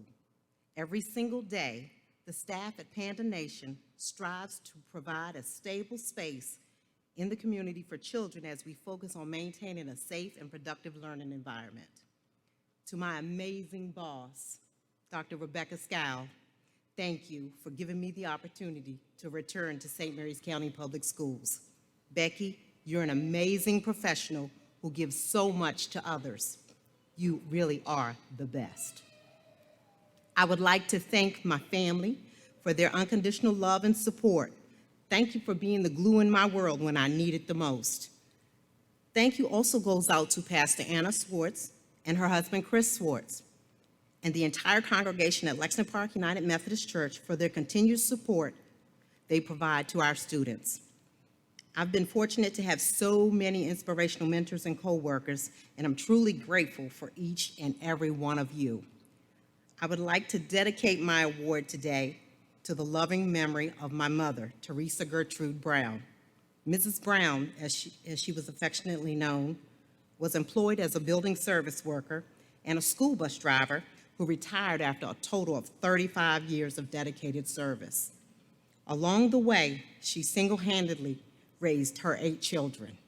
Every single day, the staff at Panda Nation strives to provide a stable space in the community for children as we focus on maintaining a safe and productive learning environment. To my amazing boss, Dr. Rebecca Scow, thank you for giving me the opportunity to return to St. Mary's County Public Schools. Becky, you're an amazing professional who gives so much to others. You really are the best. I would like to thank my family for their unconditional love and support. Thank you for being the glue in my world when I need it the most. Thank you also goes out to Pastor Anna Swartz and her husband, Chris Swartz, and the entire congregation at Lexington Park United Methodist Church for their continued support they provide to our students. I've been fortunate to have so many inspirational mentors and co-workers, and I'm truly grateful for each and every one of you. I would like to dedicate my award today to the loving memory of my mother, Teresa Gertrude Brown. Mrs. Brown, as she was affectionately known, was employed as a building service worker and a school bus driver who retired after a total of 35 years of dedicated service. Along the way, she single-handedly raised her 8 children.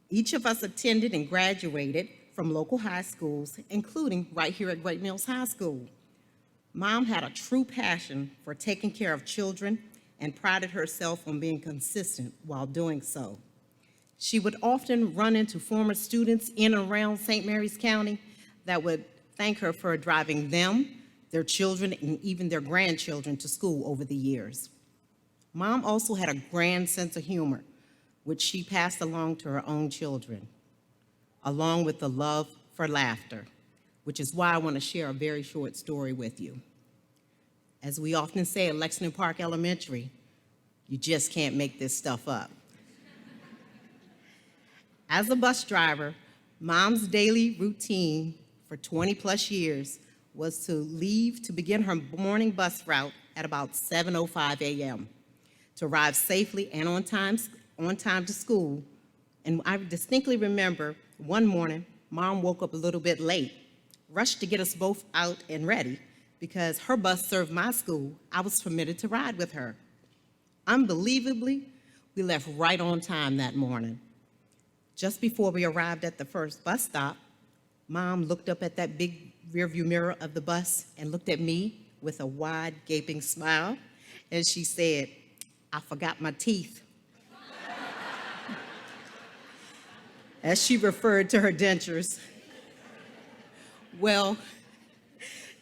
Each of us attended and graduated from local high schools, including right here at Great Mills High School. Mom had a true passion for taking care of children and prided herself on being consistent while doing so. She would often run into former students in and around St. Mary's County that would thank her for driving them, their children, and even their grandchildren to school over the years. Mom also had a grand sense of humor, which she passed along to her own children, along with the love for laughter, which is why I want to share a very short story with you. As we often say at Lexington Park Elementary, you just can't make this stuff up. As a bus driver, Mom's daily routine for 20-plus years was to leave to begin her morning bus route at about 7:05 a.m. to arrive safely and on time to school. And I distinctly remember one morning, Mom woke up a little bit late, rushed to get us both out and ready. Because her bus served my school, I was permitted to ride with her. Unbelievably, we left right on time that morning. Just before we arrived at the first bus stop, Mom looked up at that big rearview mirror of the bus and looked at me with a wide, gaping smile, and she said, "I forgot my teeth," as she referred to her dentures. Well,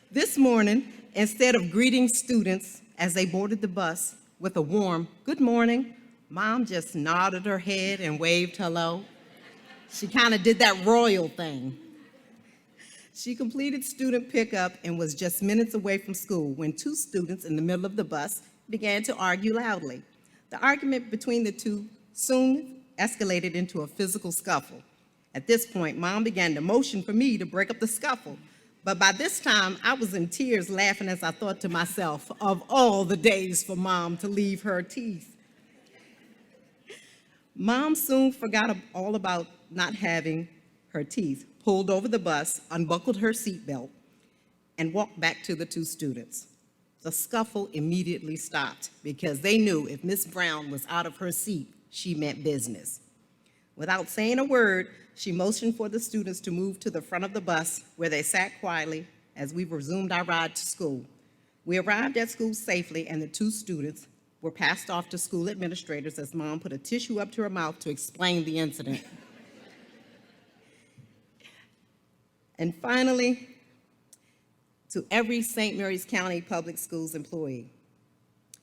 this morning, instead of greeting students as they boarded the bus with a warm "good morning," Mom just nodded her head and waved hello. She kind of did that royal thing. She completed student pickup and was just minutes away from school when 2 students in the middle of the bus began to argue loudly. The argument between the two soon escalated into a physical scuffle. At this point, Mom began to motion for me to break up the scuffle. But by this time, I was in tears laughing as I thought to myself, of all the days for Mom to leave her teeth. Mom soon forgot all about not having her teeth, pulled over the bus, unbuckled her seatbelt, and walked back to the two students. The scuffle immediately stopped because they knew if Miss Brown was out of her seat, she meant business. Without saying a word, she motioned for the students to move to the front of the bus where they sat quietly as we resumed our ride to school. We arrived at school safely and the two students were passed off to school administrators as Mom put a tissue up to her mouth to explain the incident. And finally, to every St. Mary's County Public Schools employee,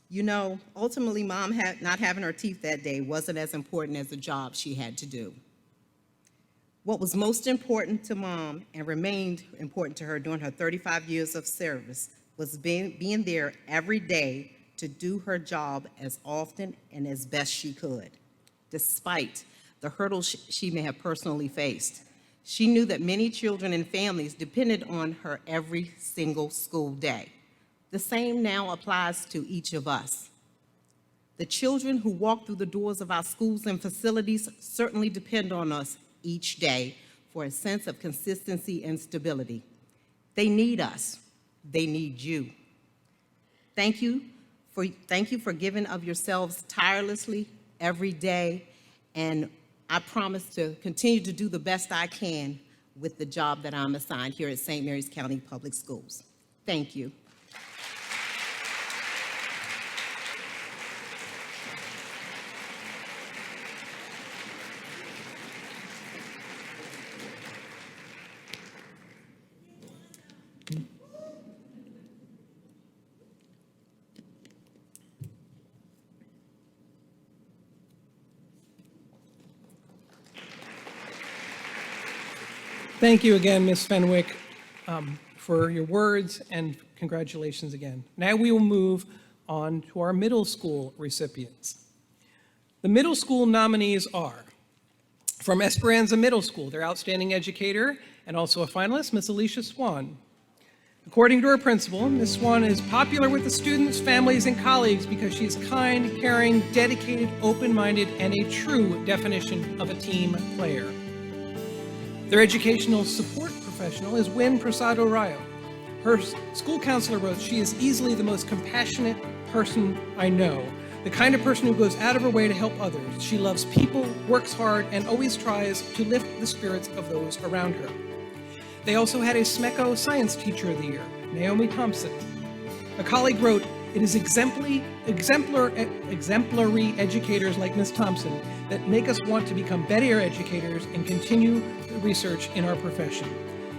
you know, ultimately Mom not having her teeth that day wasn't as important as the job she had to do. What was most important to Mom and remained important to her during her 35 years of service was being there every day to do her job as often and as best she could, despite the hurdles she may have personally faced. She knew that many children and families depended on her every single school day. The same now applies to each of us. The children who walk through the doors of our schools and facilities certainly depend on us each day for a sense of consistency and stability. They need us. They need you. Thank you for giving of yourselves tirelessly every day, and I promise to continue to do the best I can with the job that I'm assigned here at St. Mary's County Public Schools. Thank you. Thank you again, Ms. Fenwick, for your words, and congratulations again. Now we will move on to our middle school recipients. The middle school nominees are from Esperanza Middle School, their outstanding educator and also a finalist, Ms. Alicia Swan. According to her principal, Ms. Swan is popular with the students, families, and colleagues because she is kind, caring, dedicated, open-minded, and a true definition of a team player. Their educational support professional is Wynn Prasado Rayo. Her school counselor wrote, "She is easily the most compassionate person I know, the kind of person who goes out of her way to help others. She loves people, works hard, and always tries to lift the spirits of those around her." They also had a SMECO Science Teacher of the Year, Naomi Thompson. A colleague wrote, "It is exemplary educators like Ms. Thompson that make us want to become better educators and continue the research in our profession."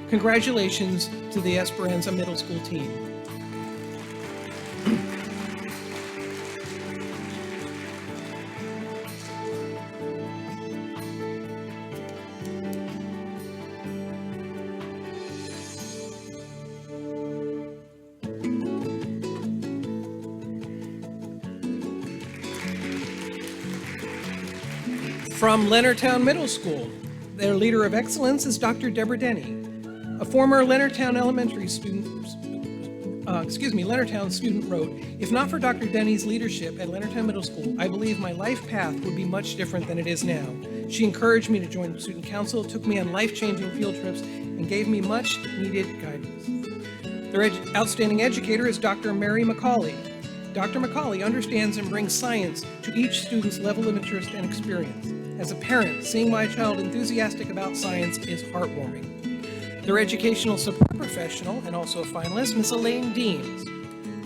Congratulations to the Esperanza Middle School team. From Leonardtown Middle School, their leader of excellence is Dr. Deborah Denny. A former Leonardtown Leonardtown student wrote, "If not for Dr. Denny's leadership at Leonardtown Middle School, I believe my life path would be much different than it is now. She encouraged me to join student council, took me on life-changing field trips, and gave me much needed guidance." Their outstanding educator is Dr. Mary McCauley. Dr. McCauley understands and brings science to each student's level of interest and experience. As a parent, seeing my child enthusiastic about science is heartwarming. Their educational support professional, and also a finalist, Ms. Elaine Deans.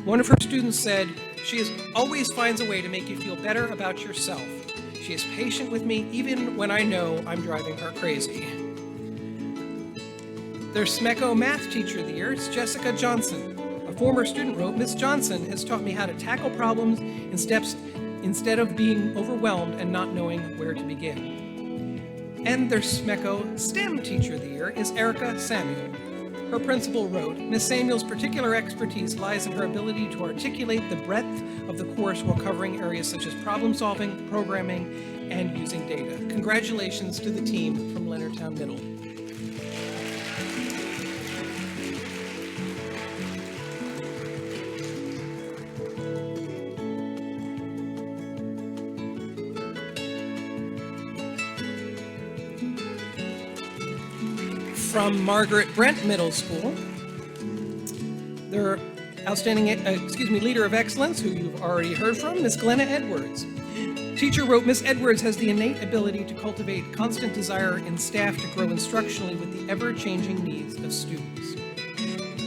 One of her students said, "She always finds a way to make you feel better about yourself. She is patient with me even when I know I'm driving her crazy." Their SMECO Math Teacher of the Year is Jessica Johnson. A former student wrote, "Ms. Johnson has taught me how to tackle problems in steps instead of being overwhelmed and not knowing where to begin." And their SMECO STEM Teacher of the Year is Erica Samuel. her principal wrote, Ms. Samuel's particular expertise lies in her ability to articulate the breadth of the course while covering areas such as problem solving, programming, and using data. Congratulations to the team from Leonardtown Middle. From Margaret Brent Middle School, their outstanding, leader of excellence, who you've already heard from, Miss Glenna Edwards. Teacher wrote, Miss Edwards has the innate ability to cultivate constant desire in staff to grow instructionally with the ever-changing needs of students.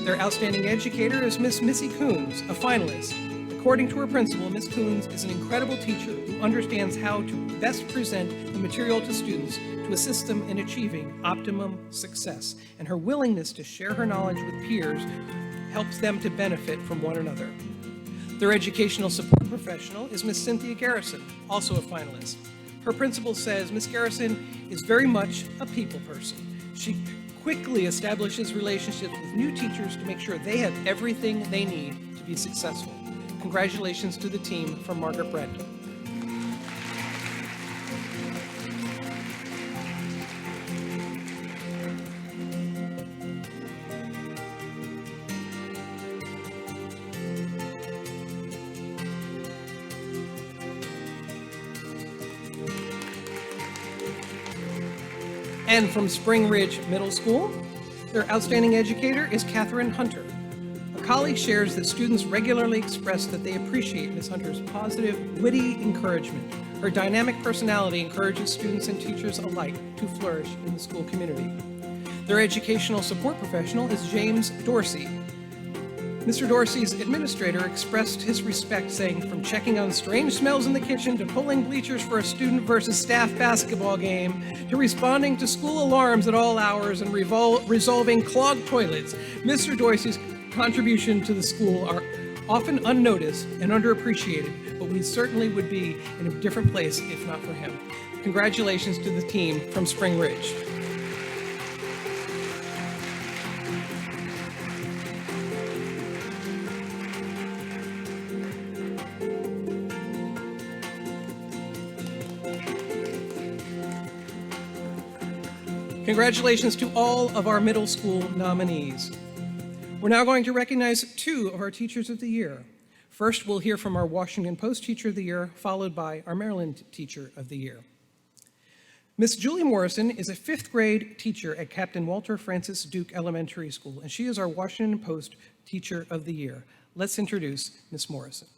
Their outstanding educator is Miss Missy Coons, a finalist. According to her principal, Miss Coons is an incredible teacher who understands how to best present the material to students to assist them in achieving optimum success, and her willingness to share her knowledge with peers helps them to benefit from one another. Their educational support professional is Miss Cynthia Garrison, also a finalist. Her principal says Miss Garrison is very much a people person. She quickly establishes relationships with new teachers to make sure they have everything they need to be successful. Congratulations to the team from Margaret Brent. And from Spring Ridge Middle School, their outstanding educator is Catherine Hunter. A colleague shares that students regularly express that they appreciate Ms. Hunter's positive, witty encouragement. Her dynamic personality encourages students and teachers alike to flourish in the school community. Their educational support professional is James Dorsey. Mr. Dorsey's administrator expressed his respect, saying, from checking on strange smells in the kitchen to pulling bleachers for a student versus staff basketball game to responding to school alarms at all hours and resolving clogged toilets, Mr. Dorsey's contribution to the school are often unnoticed and underappreciated, but we certainly would be in a different place if not for him. Congratulations to the team from Spring Ridge. Congratulations to all of our middle school nominees. We're now going to recognize 2 of our Teachers of the Year. First, we'll hear from our Washington Post Teacher of the Year, followed by our Maryland Teacher of the Year. Miss Julie Morrison is a 5th grade teacher at Captain Walter Francis Duke Elementary School, and she is our Washington Post Teacher of the Year. Let's introduce Miss Morrison.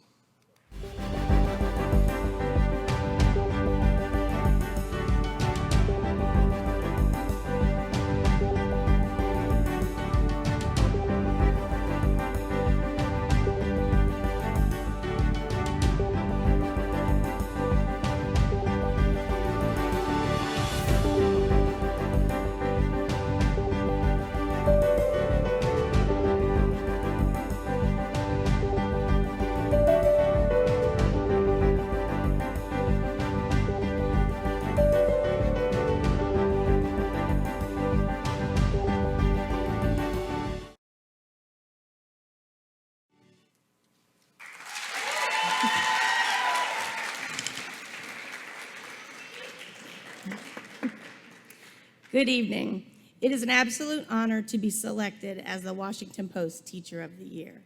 Good evening. It is an absolute honor to be selected as the Washington Post Teacher of the Year.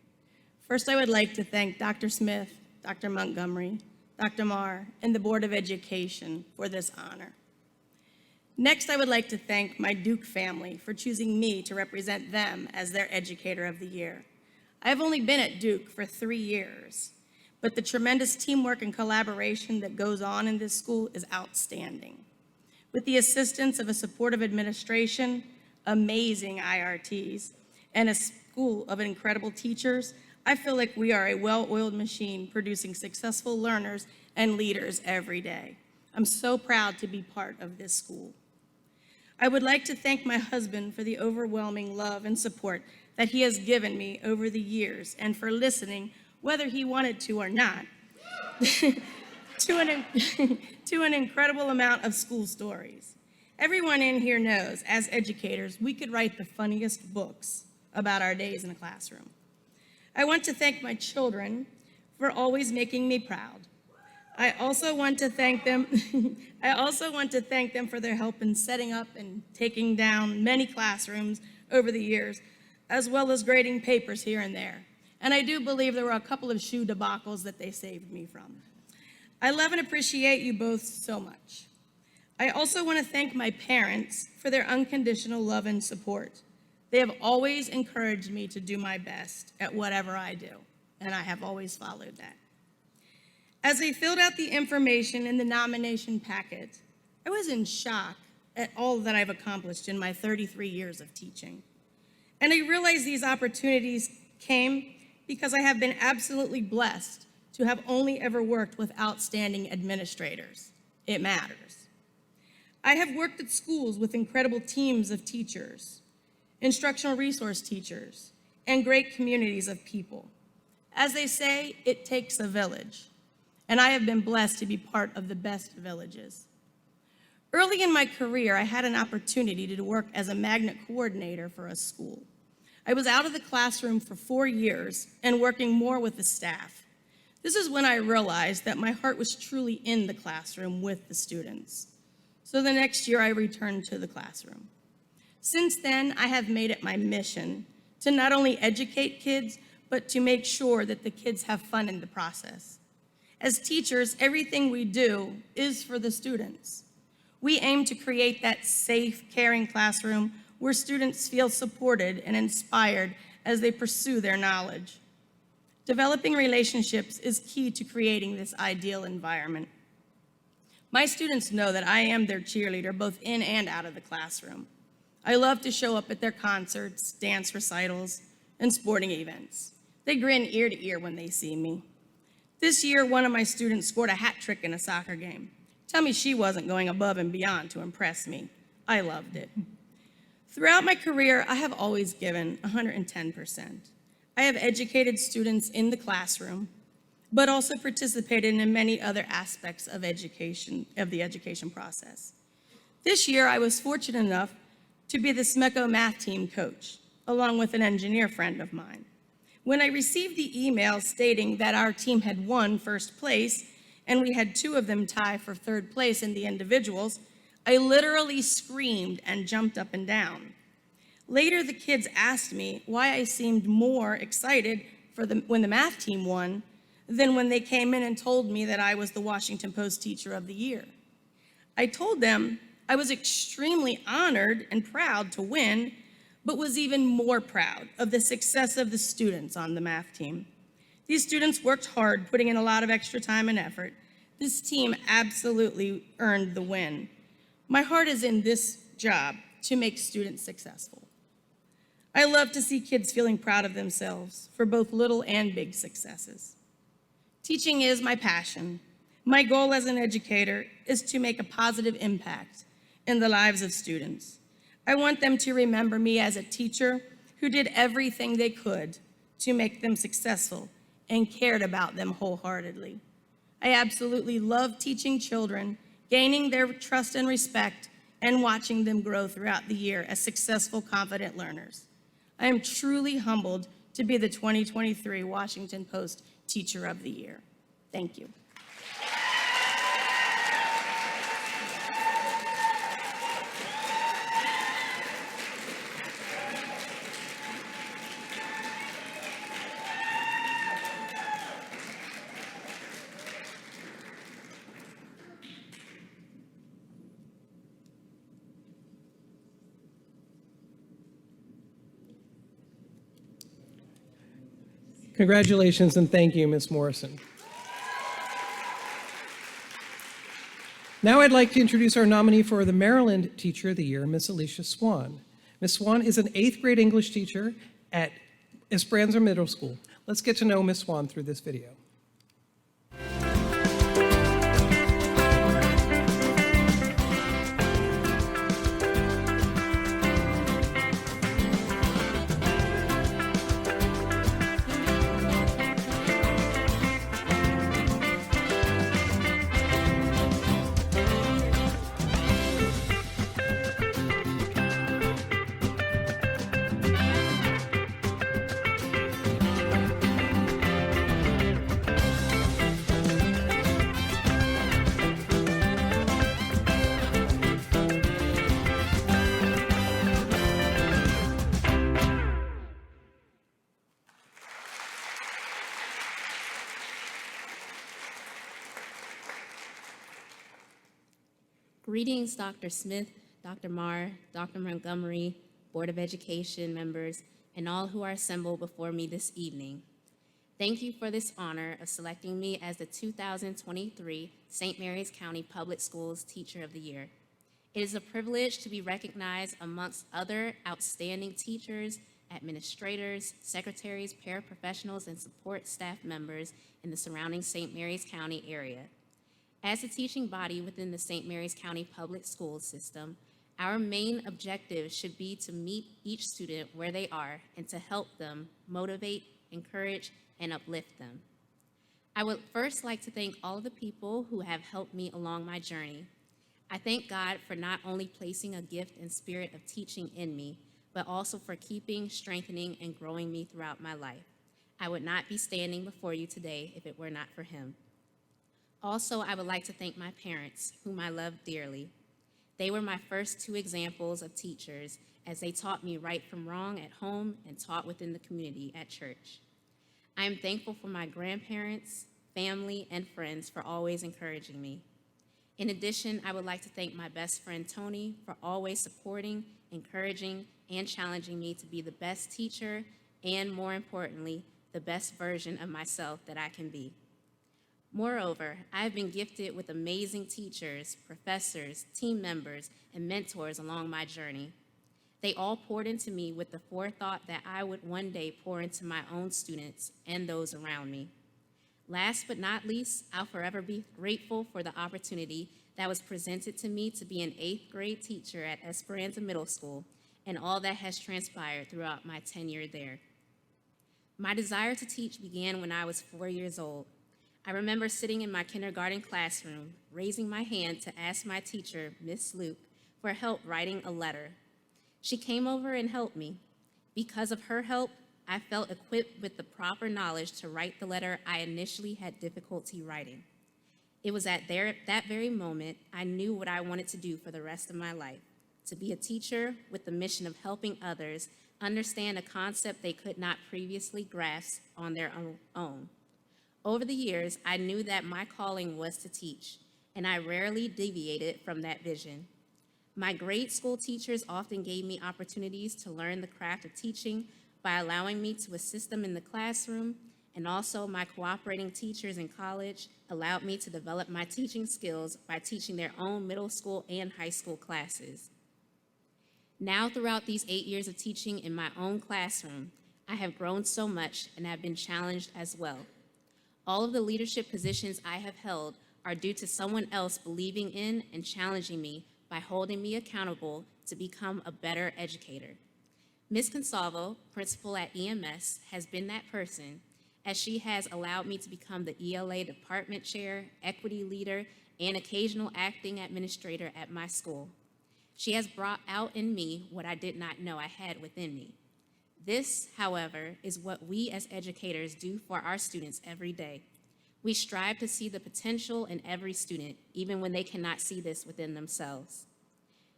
First, I would like to thank Dr. Smith, Dr. Montgomery, Dr. Marr, and the Board of Education for this honor. Next, I would like to thank my Duke family for choosing me to represent them as their Educator of the Year. I have only been at Duke for 3 years, but the tremendous teamwork and collaboration that goes on in this school is outstanding. With the assistance of a supportive administration, amazing IRTs, and a school of incredible teachers, I feel like we are a well-oiled machine producing successful learners and leaders every day. I'm so proud to be part of this school. I would like to thank my husband for the overwhelming love and support that he has given me over the years and for listening, whether he wanted to or not, to an incredible amount of school stories. Everyone in here knows, as educators, we could write the funniest books, about our days in the classroom. I want to thank my children for always making me proud. I also want to thank them for their help in setting up and taking down many classrooms over the years, as well as grading papers here and there. And I do believe there were a couple of shoe debacles that they saved me from. I love and appreciate you both so much. I also want to thank my parents for their unconditional love and support. They have always encouraged me to do my best at whatever I do, and I have always followed that. As I filled out the information in the nomination packet, I was in shock at all that I've accomplished in my 33 years of teaching. And I realized these opportunities came because I have been absolutely blessed to have only ever worked with outstanding administrators. It matters. I have worked at schools with incredible teams of teachers, instructional resource teachers, and great communities of people. As they say, it takes a village, and I have been blessed to be part of the best villages. Early in my career, I had an opportunity to work as a magnet coordinator for a school. I was out of the classroom for 4 years and working more with the staff. This is when I realized that my heart was truly in the classroom with the students. So the next year, I returned to the classroom. Since then, I have made it my mission to not only educate kids, but to make sure that the kids have fun in the process. As teachers, everything we do is for the students. We aim to create that safe, caring classroom where students feel supported and inspired as they pursue their knowledge. Developing relationships is key to creating this ideal environment. My students know that I am their cheerleader both in and out of the classroom. I love to show up at their concerts, dance recitals, and sporting events. They grin ear to ear when they see me. This year, one of my students scored a hat trick in a soccer game. Tell me she wasn't going above and beyond to impress me. I loved it. Throughout my career, I have always given 110%. I have educated students in the classroom, but also participated in many other aspects of education, of the education process. This year, I was fortunate enough to be the SMECO math team coach, along with an engineer friend of mine. When I received the email stating that our team had won first place, and we had 2 of them tie for 3rd place in the individuals, I literally screamed and jumped up and down. Later, the kids asked me why I seemed more excited when the math team won than when they came in and told me that I was the Washington Post Teacher of the Year. I told them I was extremely honored and proud to win, but was even more proud of the success of the students on the math team. These students worked hard, putting in a lot of extra time and effort. This team absolutely earned the win. My heart is in this job to make students successful. I love to see kids feeling proud of themselves for both little and big successes. Teaching is my passion. My goal as an educator is to make a positive impact in the lives of students. I want them to remember me as a teacher who did everything they could to make them successful and cared about them wholeheartedly. I absolutely love teaching children, gaining their trust and respect, and watching them grow throughout the year as successful, confident learners. I am truly humbled to be the 2023 Washington Post Teacher of the Year. Thank you. Congratulations and thank you, Ms. Morrison. Now I'd like to introduce our nominee for the Maryland Teacher of the Year, Ms. Alicia Swan. Ms. Swan is an 8th grade English teacher at Esperanza Middle School. Let's get to know Ms. Swan through this video. Greetings, Dr. Smith, Dr. Marr, Dr. Montgomery, Board of Education members, and all who are assembled before me this evening. Thank you for this honor of selecting me as the 2023 St. Mary's County Public Schools Teacher of the Year. It is a privilege to be recognized amongst other outstanding teachers, administrators, secretaries, paraprofessionals, and support staff members in the surrounding St. Mary's County area. As a teaching body within the St. Mary's County Public Schools system, our main objective should be to meet each student where they are and to help them motivate, encourage, and uplift them. I would first like to thank all of the people who have helped me along my journey. I thank God for not only placing a gift and spirit of teaching in me, but also for keeping, strengthening, and growing me throughout my life. I would not be standing before you today if it were not for him. Also, I would like to thank my parents, whom I love dearly. They were my first two examples of teachers as they taught me right from wrong at home and taught within the community at church. I am thankful for my grandparents, family, and friends for always encouraging me. In addition, I would like to thank my best friend Tony for always supporting, encouraging, and challenging me to be the best teacher and, more importantly, the best version of myself that I can be. Moreover, I have been gifted with amazing teachers, professors, team members, and mentors along my journey. They all poured into me with the forethought that I would one day pour into my own students and those around me. Last but not least, I'll forever be grateful for the opportunity that was presented to me to be an 8th grade teacher at Esperanza Middle School and all that has transpired throughout my tenure there. My desire to teach began when I was 4 years old. I remember sitting in my kindergarten classroom, raising my hand to ask my teacher, Miss Luke, for help writing a letter. She came over and helped me. Because of her help, I felt equipped with the proper knowledge to write the letter I initially had difficulty writing. It was at that very moment I knew what I wanted to do for the rest of my life, to be a teacher with the mission of helping others understand a concept they could not previously grasp on their own. Over the years, I knew that my calling was to teach, and I rarely deviated from that vision. My grade school teachers often gave me opportunities to learn the craft of teaching by allowing me to assist them in the classroom, and also my cooperating teachers in college allowed me to develop my teaching skills by teaching their own middle school and high school classes. Now, throughout these 8 years of teaching in my own classroom, I have grown so much and have been challenged as well. All of the leadership positions I have held are due to someone else believing in and challenging me by holding me accountable to become a better educator. Ms. Consalvo, principal at EMS, has been that person, as she has allowed me to become the ELA department chair, equity leader, and occasional acting administrator at my school. She has brought out in me what I did not know I had within me. This, however, is what we as educators do for our students every day. We strive to see the potential in every student, even when they cannot see this within themselves.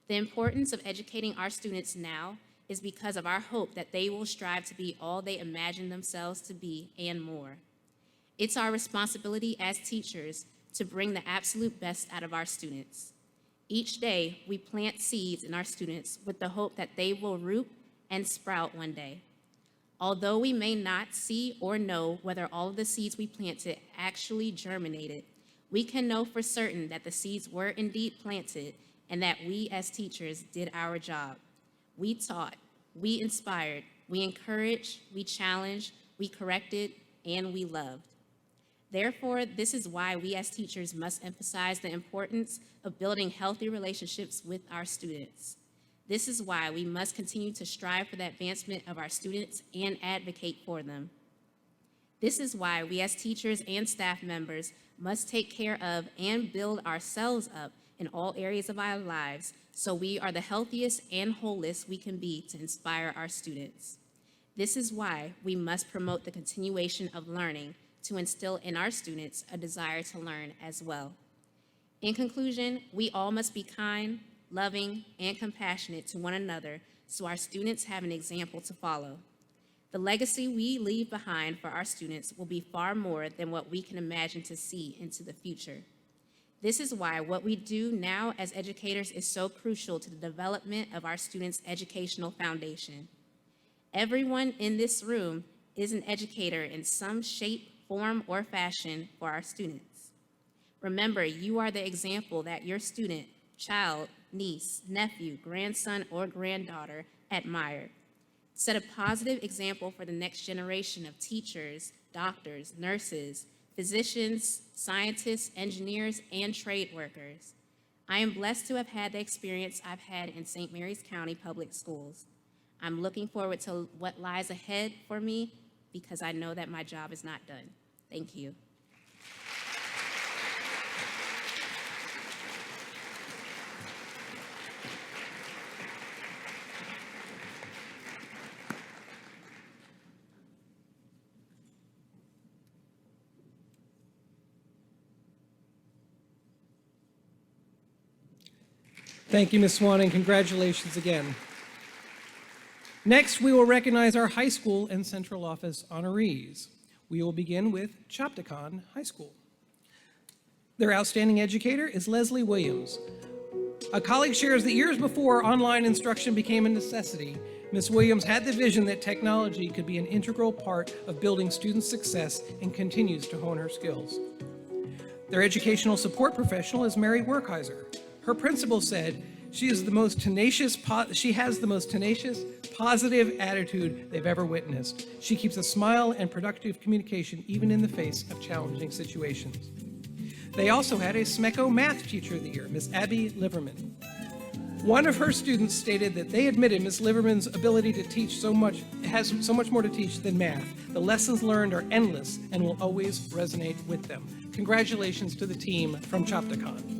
The importance of educating our students now is because of our hope that they will strive to be all they imagine themselves to be and more. It's our responsibility as teachers to bring the absolute best out of our students. Each day, we plant seeds in our students with the hope that they will root and sprout one day. Although we may not see or know whether all of the seeds we planted actually germinated, we can know for certain that the seeds were indeed planted and that we as teachers did our job. We taught, we inspired, we encouraged, we challenged, we corrected, and we loved. Therefore, this is why we as teachers must emphasize the importance of building healthy relationships with our students. This is why we must continue to strive for the advancement of our students and advocate for them. This is why we as teachers and staff members must take care of and build ourselves up in all areas of our lives so we are the healthiest and wholest we can be to inspire our students. This is why we must promote the continuation of learning to instill in our students a desire to learn as well. In conclusion, we all must be kind, loving, and compassionate to one another so our students have an example to follow. The legacy we leave behind for our students will be far more than what we can imagine to see into the future. This is why what we do now as educators is so crucial to the development of our students' educational foundation. Everyone in this room is an educator in some shape, form, or fashion for our students. Remember, you are the example that your student, child, niece, nephew, grandson, or granddaughter admire. Set a positive example for the next generation of teachers, doctors, nurses, physicians, scientists, engineers, and trade workers. I am blessed to have had the experience I've had in St. Mary's County Public Schools. I'm looking forward to what lies ahead for me because I know that my job is not done. Thank you. Thank you, Ms. Swan, and congratulations again. Next, we will recognize our high school and central office honorees. We will begin with Chopticon High School. Their outstanding educator is Leslie Williams. A colleague shares that years before online instruction became a necessity, Ms. Williams had the vision that technology could be an integral part of building student success and continues to hone her skills. Their educational support professional is Mary Werkheiser. Her principal said she has the most tenacious, positive attitude they've ever witnessed. She keeps a smile and productive communication even in the face of challenging situations. They also had a SMECO math teacher of the year, Miss Abby Liverman. One of her students stated that they admitted Miss Liverman's ability to teach has so much more to teach than math. The lessons learned are endless and will always resonate with them. Congratulations to the team from Chopticon.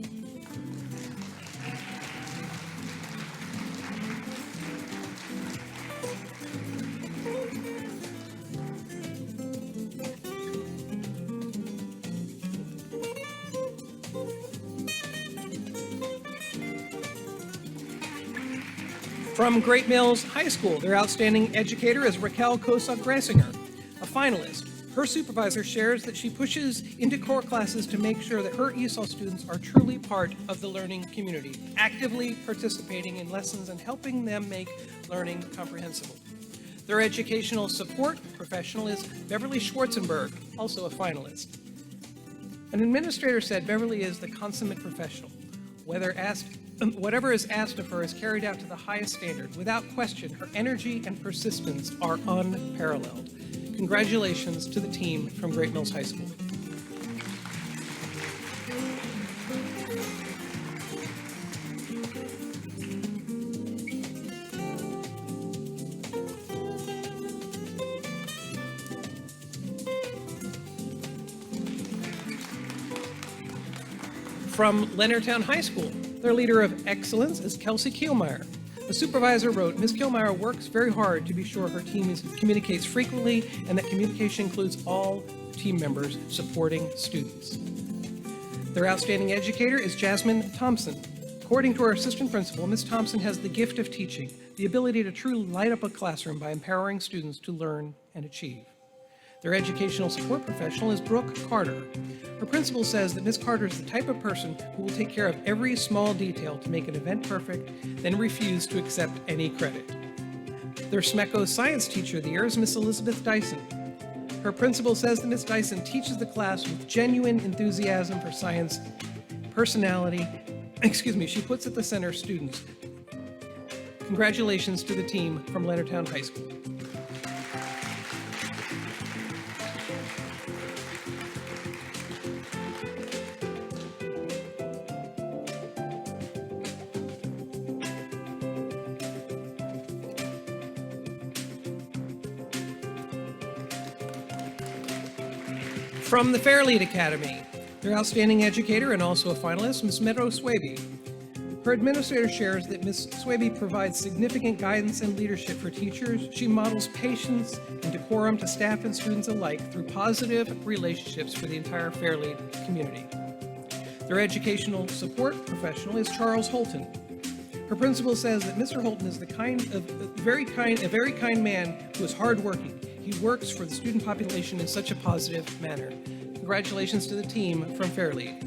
From Great Mills High School, their outstanding educator is Raquel Kosak-Grassinger, a finalist. Her supervisor shares that she pushes into core classes to make sure that her ESOL students are truly part of the learning community, actively participating in lessons and helping them make learning comprehensible. Their educational support professional is Beverly Schwarzenberg, also a finalist. An administrator said Beverly is the consummate professional. Whatever is asked of her is carried out to the highest standard. Without question, her energy and persistence are unparalleled. Congratulations to the team from Great Mills High School. From Leonardtown High School, their leader of excellence is Kelsey Kielmeyer. The supervisor wrote, Ms. Kielmeyer works very hard to be sure her team communicates frequently and that communication includes all team members supporting students. Their outstanding educator is Jasmine Thompson. According to our assistant principal, Ms. Thompson has the gift of teaching, the ability to truly light up a classroom by empowering students to learn and achieve. Their educational support professional is Brooke Carter. Her principal says that Ms. Carter is the type of person who will take care of every small detail to make an event perfect, then refuse to accept any credit. Their SMECO science teacher of the year is Miss Elizabeth Dyson. Her principal says that Ms. Dyson teaches the class with genuine enthusiasm for science, personality. She puts at the center students. Congratulations to the team from Leonardtown High School. From the Fairlead Academy, their outstanding educator and also a finalist, Ms. Meadow Swaby. Her administrator shares that Ms. Swaby provides significant guidance and leadership for teachers. She models patience and decorum to staff and students alike through positive relationships for the entire Fairlead community. Their educational support professional is Charles Holton. Her principal says that Mr. Holton is a very kind man who is hardworking. He works for the student population in such a positive manner. Congratulations to the team from Fairlead.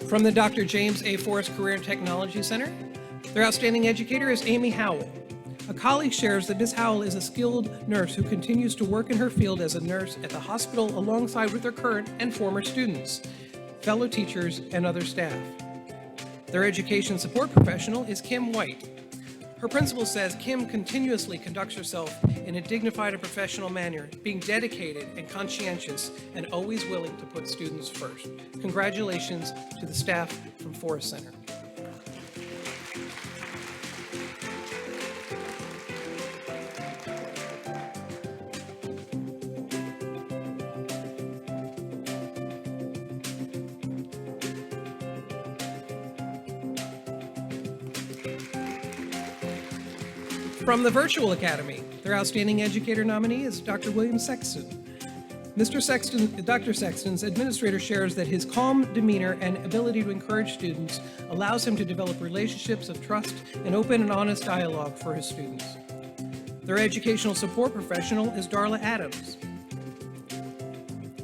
From the Dr. James A. Forrest Career and Technology Center, their outstanding educator is Amy Howell. A colleague shares that Ms. Howell is a skilled nurse who continues to work in her field as a nurse at the hospital alongside with her current and former students, fellow teachers, and other staff. Their education support professional is Kim White. Her principal says Kim continuously conducts herself in a dignified and professional manner, being dedicated and conscientious and always willing to put students first. Congratulations to the staff from Forrest Center. From the Virtual Academy, their outstanding educator nominee is Dr. William Sexton. Dr. Sexton's administrator shares that his calm demeanor and ability to encourage students allows him to develop relationships of trust and open and honest dialogue for his students. Their educational support professional is Darla Adams.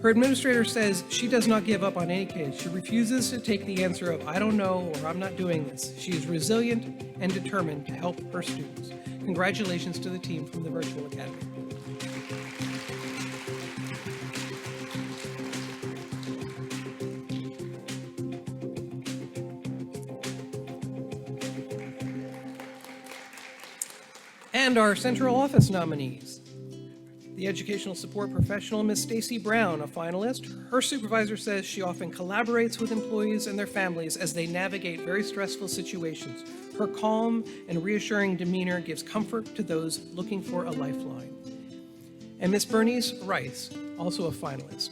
Her administrator says she does not give up on any kid. She refuses to take the answer of, I don't know, or I'm not doing this. She is resilient and determined to help her students. Congratulations to the team from the Virtual Academy. And our central office nominees. The educational support professional, Ms. Stacy Brown, a finalist. Her supervisor says she often collaborates with employees and their families as they navigate very stressful situations. Her calm and reassuring demeanor gives comfort to those looking for a lifeline. And Ms. Bernice Rice, also a finalist.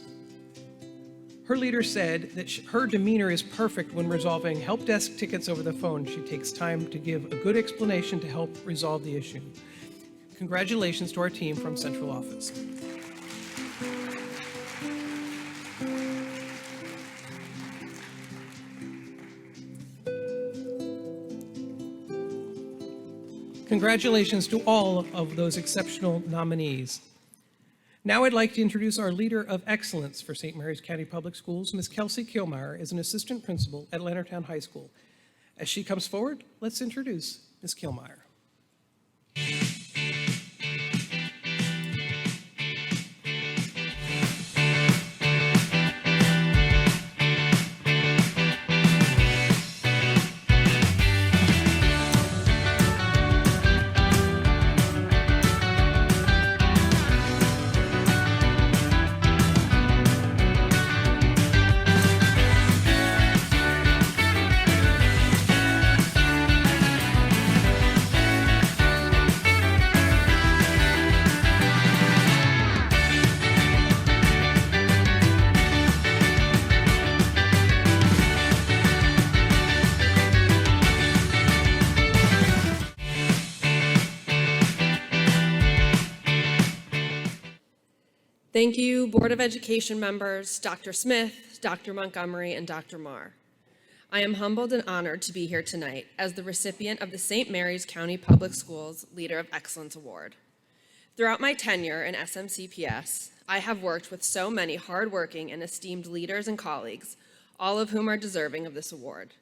Her leader said that her demeanor is perfect when resolving help desk tickets over the phone. She takes time to give a good explanation to help resolve the issue. Congratulations to our team from Central Office. Congratulations to all of those exceptional nominees. Now I'd like to introduce our Leader of Excellence for St. Mary's County Public Schools, Ms. Kelsey Kilmeyer, as an assistant principal at Leonardtown High School. As she comes forward, let's introduce Ms. Kilmeyer. Thank you, Board of Education members, Dr. Smith, Dr. Montgomery, and Dr. Marr. I am humbled and honored to be here tonight as the recipient of the St. Mary's County Public Schools Leader of Excellence Award. Throughout my tenure in SMCPS, I have worked with so many hardworking and esteemed leaders and colleagues, all of whom are deserving of this award.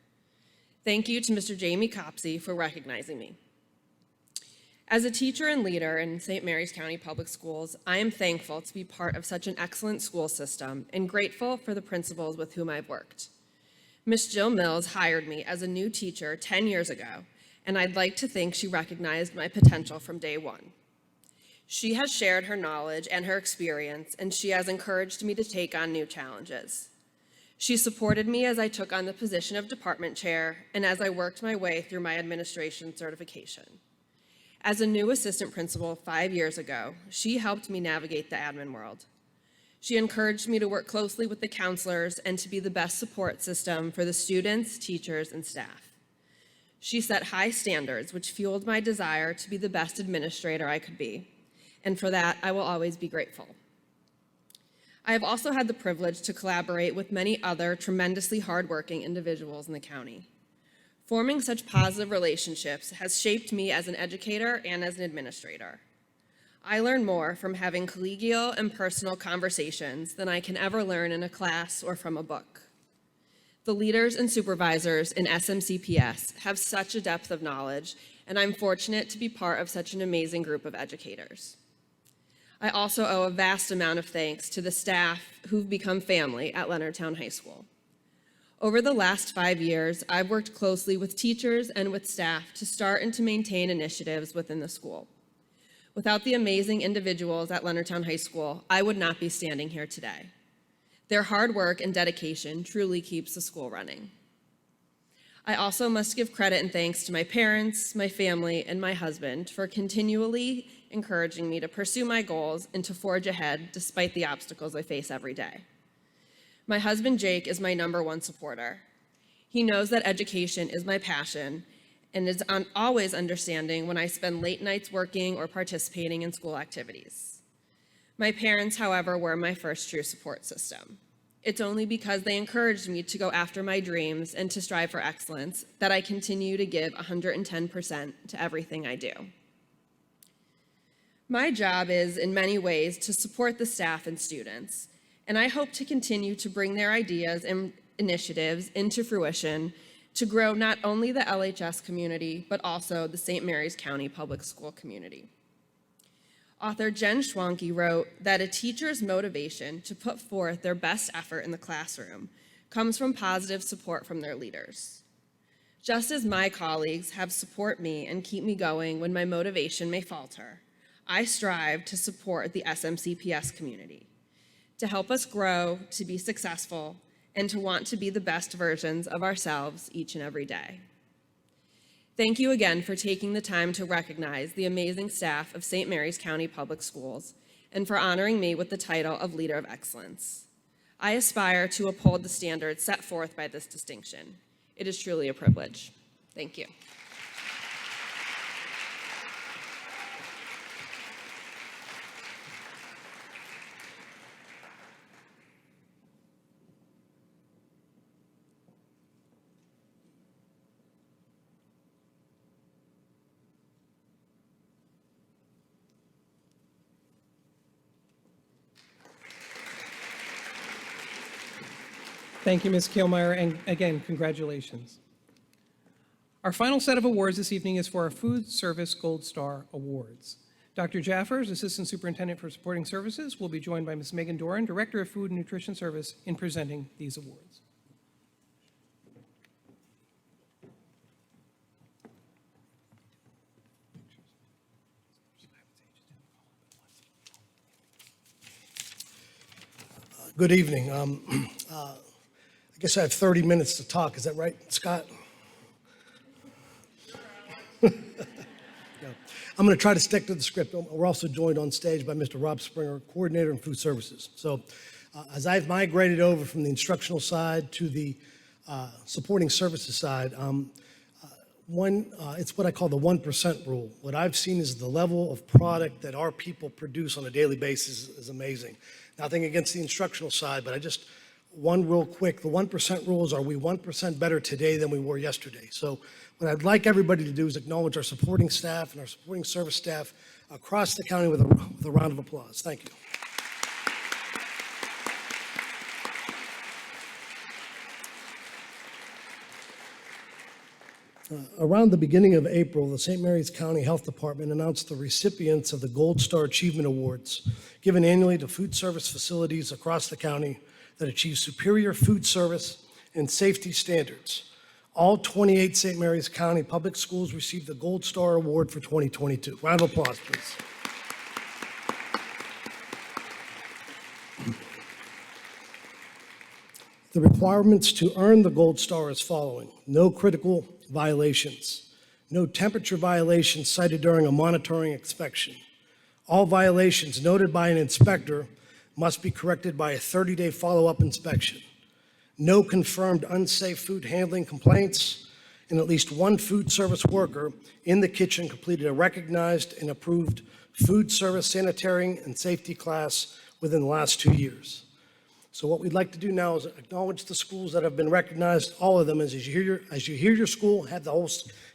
Thank you to Mr. Jamie Copsey for recognizing me. As a teacher and leader in St. Mary's County Public Schools, I am thankful to be part of such an excellent school system and grateful for the principals with whom I've worked. Ms. Jill Mills hired me as a new teacher 10 years ago, and I'd like to think she recognized my potential from day one. She has shared her knowledge and her experience, and she has encouraged me to take on new challenges. She supported me as I took on the position of department chair and as I worked my way through my administration certification. As a new assistant principal 5 years ago, she helped me navigate the admin world. She encouraged me to work closely with the counselors and to be the best support system for the students, teachers, and staff. She set high standards, which fueled my desire to be the best administrator I could be, and for that, I will always be grateful. I have also had the privilege to collaborate with many other tremendously hardworking individuals in the county. Forming such positive relationships has shaped me as an educator and as an administrator. I learn more from having collegial and personal conversations than I can ever learn in a class or from a book. The leaders and supervisors in SMCPS have such a depth of knowledge, and I'm fortunate to be part of such an amazing group of educators. I also owe a vast amount of thanks to the staff who've become family at Leonardtown High School. Over the last 5 years, I've worked closely with teachers and with staff to start and to maintain initiatives within the school. Without the amazing individuals at Leonardtown High School, I would not be standing here today. Their hard work and dedication truly keeps the school running. I also must give credit and thanks to my parents, my family, and my husband for continually encouraging me to pursue my goals and to forge ahead despite the obstacles I face every day. My husband, Jake, is my #1 supporter. He knows that education is my passion and is always understanding when I spend late nights working or participating in school activities. My parents, however, were my first true support system. It's only because they encouraged me to go after my dreams and to strive for excellence that I continue to give 110% to everything I do. My job is, in many ways, to support the staff and students, and I hope to continue to bring their ideas and initiatives into fruition to grow not only the LHS community, but also the St. Mary's County Public School community. Author Jen Schwanke wrote that a teacher's motivation to put forth their best effort in the classroom comes from positive support from their leaders. Just as my colleagues have support me and keep me going when my motivation may falter, I strive to support the SMCPS community, to help us grow, to be successful, and to want to be the best versions of ourselves each and every day. Thank you again for taking the time to recognize the amazing staff of St. Mary's County Public Schools and for honoring me with the title of Leader of Excellence. I aspire to uphold the standards set forth by this distinction. It is truly a privilege. Thank you. Thank you, Ms. Kielmeyer, and again, congratulations. Our final set of awards this evening is for our Food Service Gold Star Awards. Dr. Jaffers, Assistant Superintendent for Supporting Services, will be joined by Ms. Megan Doran, Director of Food and Nutrition Service, in presenting these awards. Good evening. I guess I have 30 minutes to talk. Is that right, Scott? Yeah. I'm going to try to stick to the script. We're also joined on stage by Mr. Rob Springer, Coordinator in Food Services. So as I've migrated over from the instructional side to the supporting services side, it's what I call the 1% rule. What I've seen is the level of product that our people produce on a daily basis is amazing. Nothing against the instructional side, but one real quick, the 1% rules, are we 1% better today than we were yesterday? So what I'd like everybody to do is acknowledge our supporting staff and our supporting service staff across the county with a round of applause. Thank you. Around the beginning of April, the St. Mary's County Health Department announced the recipients of the Gold Star Achievement Awards, given annually to food service facilities across the county that achieve superior food service and safety standards. All 28 St. Mary's County Public Schools received the Gold Star Award for 2022. Round of applause, please. The requirements to earn the Gold Star are as following: no critical violations, no temperature violations cited during a monitoring inspection. All violations noted by an inspector must be corrected by a 30-day follow-up inspection. No confirmed unsafe food handling complaints, and at least one food service worker in the kitchen completed a recognized and approved food service sanitary and safety class within the last 2 years. So what we'd like to do now is acknowledge the schools that have been recognized, all of them. As you hear your school, have the whole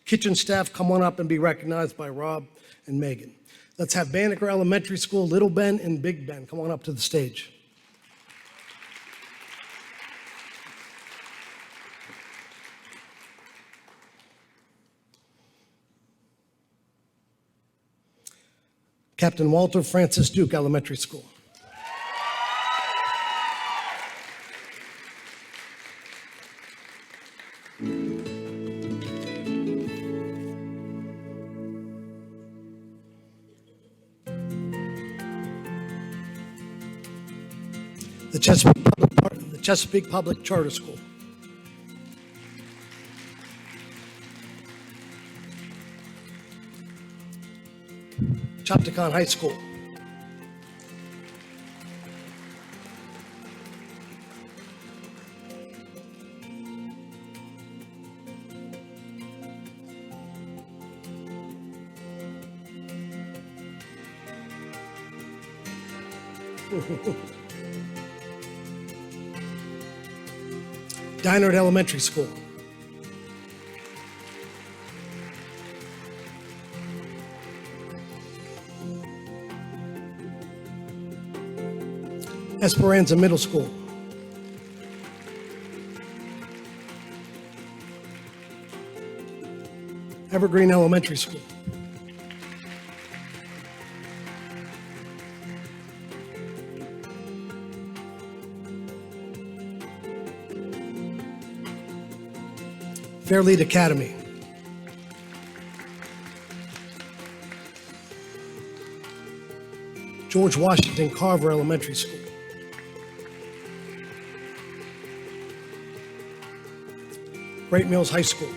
kitchen staff come on up and be recognized by Rob and Megan. Let's have Banneker Elementary School, Little Ben and Big Ben. Come on up to the stage. Captain Walter Francis Duke Elementary School. The Chesapeake Public Charter School. Chopticon High School. Dinard Elementary School. Esperanza Middle School. Evergreen Elementary School. Fairlead Academy. George Washington Carver Elementary School. Great Mills High School.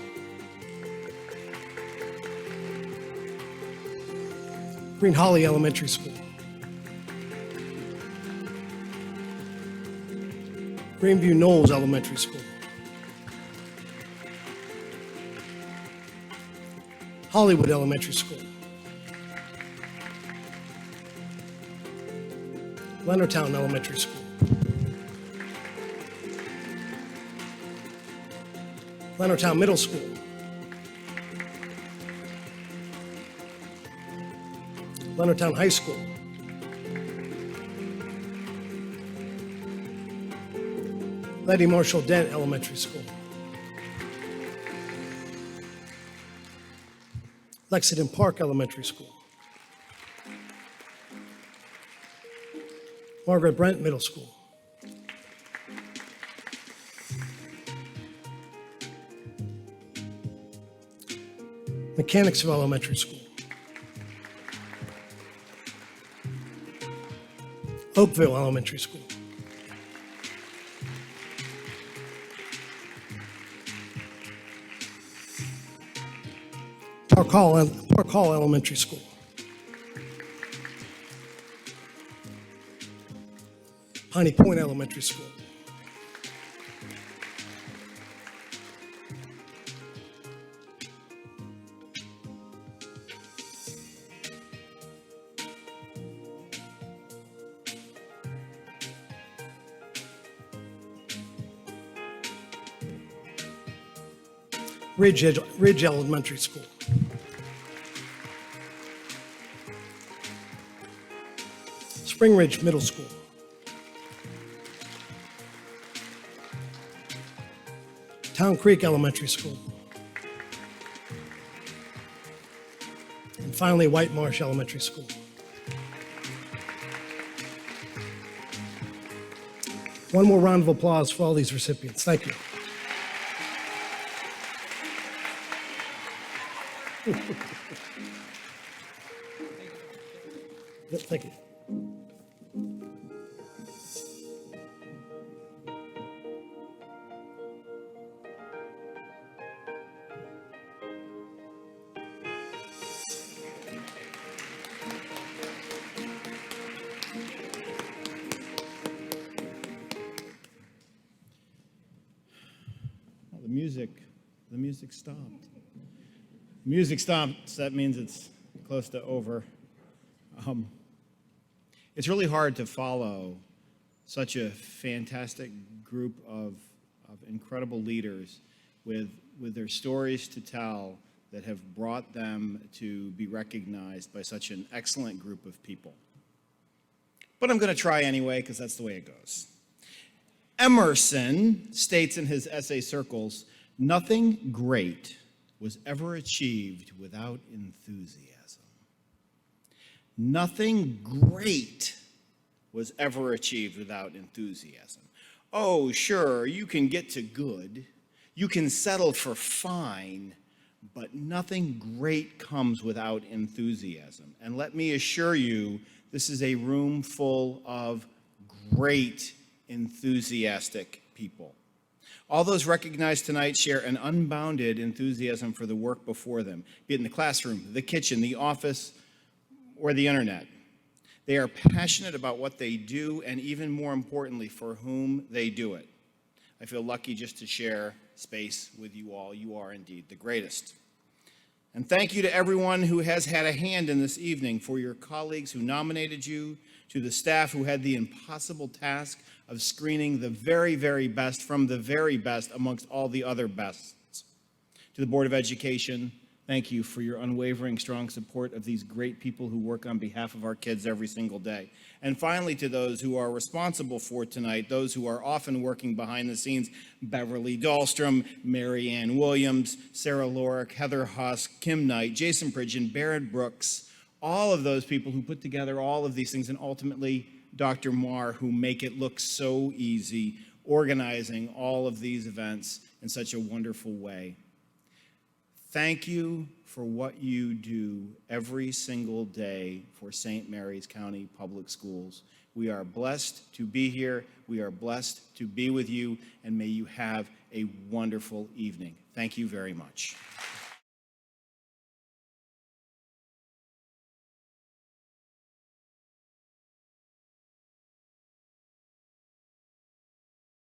Green Holly Elementary School. Greenview Knolls Elementary School. Hollywood Elementary School. Leonardtown Elementary School. Leonardtown Middle School. Leonardtown High School. Letty Marshall Dent Elementary School. Lexington Park Elementary School. Margaret Brent Middle School. Mechanicsville Elementary School. Oakville Elementary School. Park Hall Elementary School. Piney Point Elementary School. Ridge Elementary School. Spring Ridge Middle School. Town Creek Elementary School. And finally, White Marsh Elementary School. One more round of applause for all these recipients. Thank you. Thank you. Well, the music stopped. Music stops, that means it's close to over. It's really hard to follow such a fantastic group of incredible leaders with their stories to tell that have brought them to be recognized by such an excellent group of people. But I'm going to try anyway, because that's the way it goes. Emerson states in his essay Circles, "Nothing great was ever achieved without enthusiasm." Nothing great was ever achieved without enthusiasm. Oh, sure, you can get to good, you can settle for fine, but nothing great comes without enthusiasm. And let me assure you, this is a room full of great, enthusiastic people. All those recognized tonight share an unbounded enthusiasm for the work before them, be it in the classroom, the kitchen, the office, or the internet. They are passionate about what they do, and even more importantly, for whom they do it. I feel lucky just to share space with you all. You are indeed the greatest. And thank you to everyone who has had a hand in this evening, for your colleagues who nominated you, to the staff who had the impossible task of screening the very, very best from the very best amongst all the other bests. To the Board of Education, thank you for your unwavering, strong support of these great people who work on behalf of our kids every single day. And finally, to those who are responsible for tonight, those who are often working behind the scenes, Beverly Dahlstrom, Mary Ann Williams, Sarah Lorick, Heather Husk, Kim Knight, Jason Pridgeon, Barrett Brooks, all of those people who put together all of these things, and ultimately Dr. Marr, who make it look so easy, organizing all of these events in such a wonderful way. Thank you for what you do every single day for St. Mary's County Public Schools. We are blessed to be here. We are blessed to be with you, and may you have a wonderful evening. Thank you very much.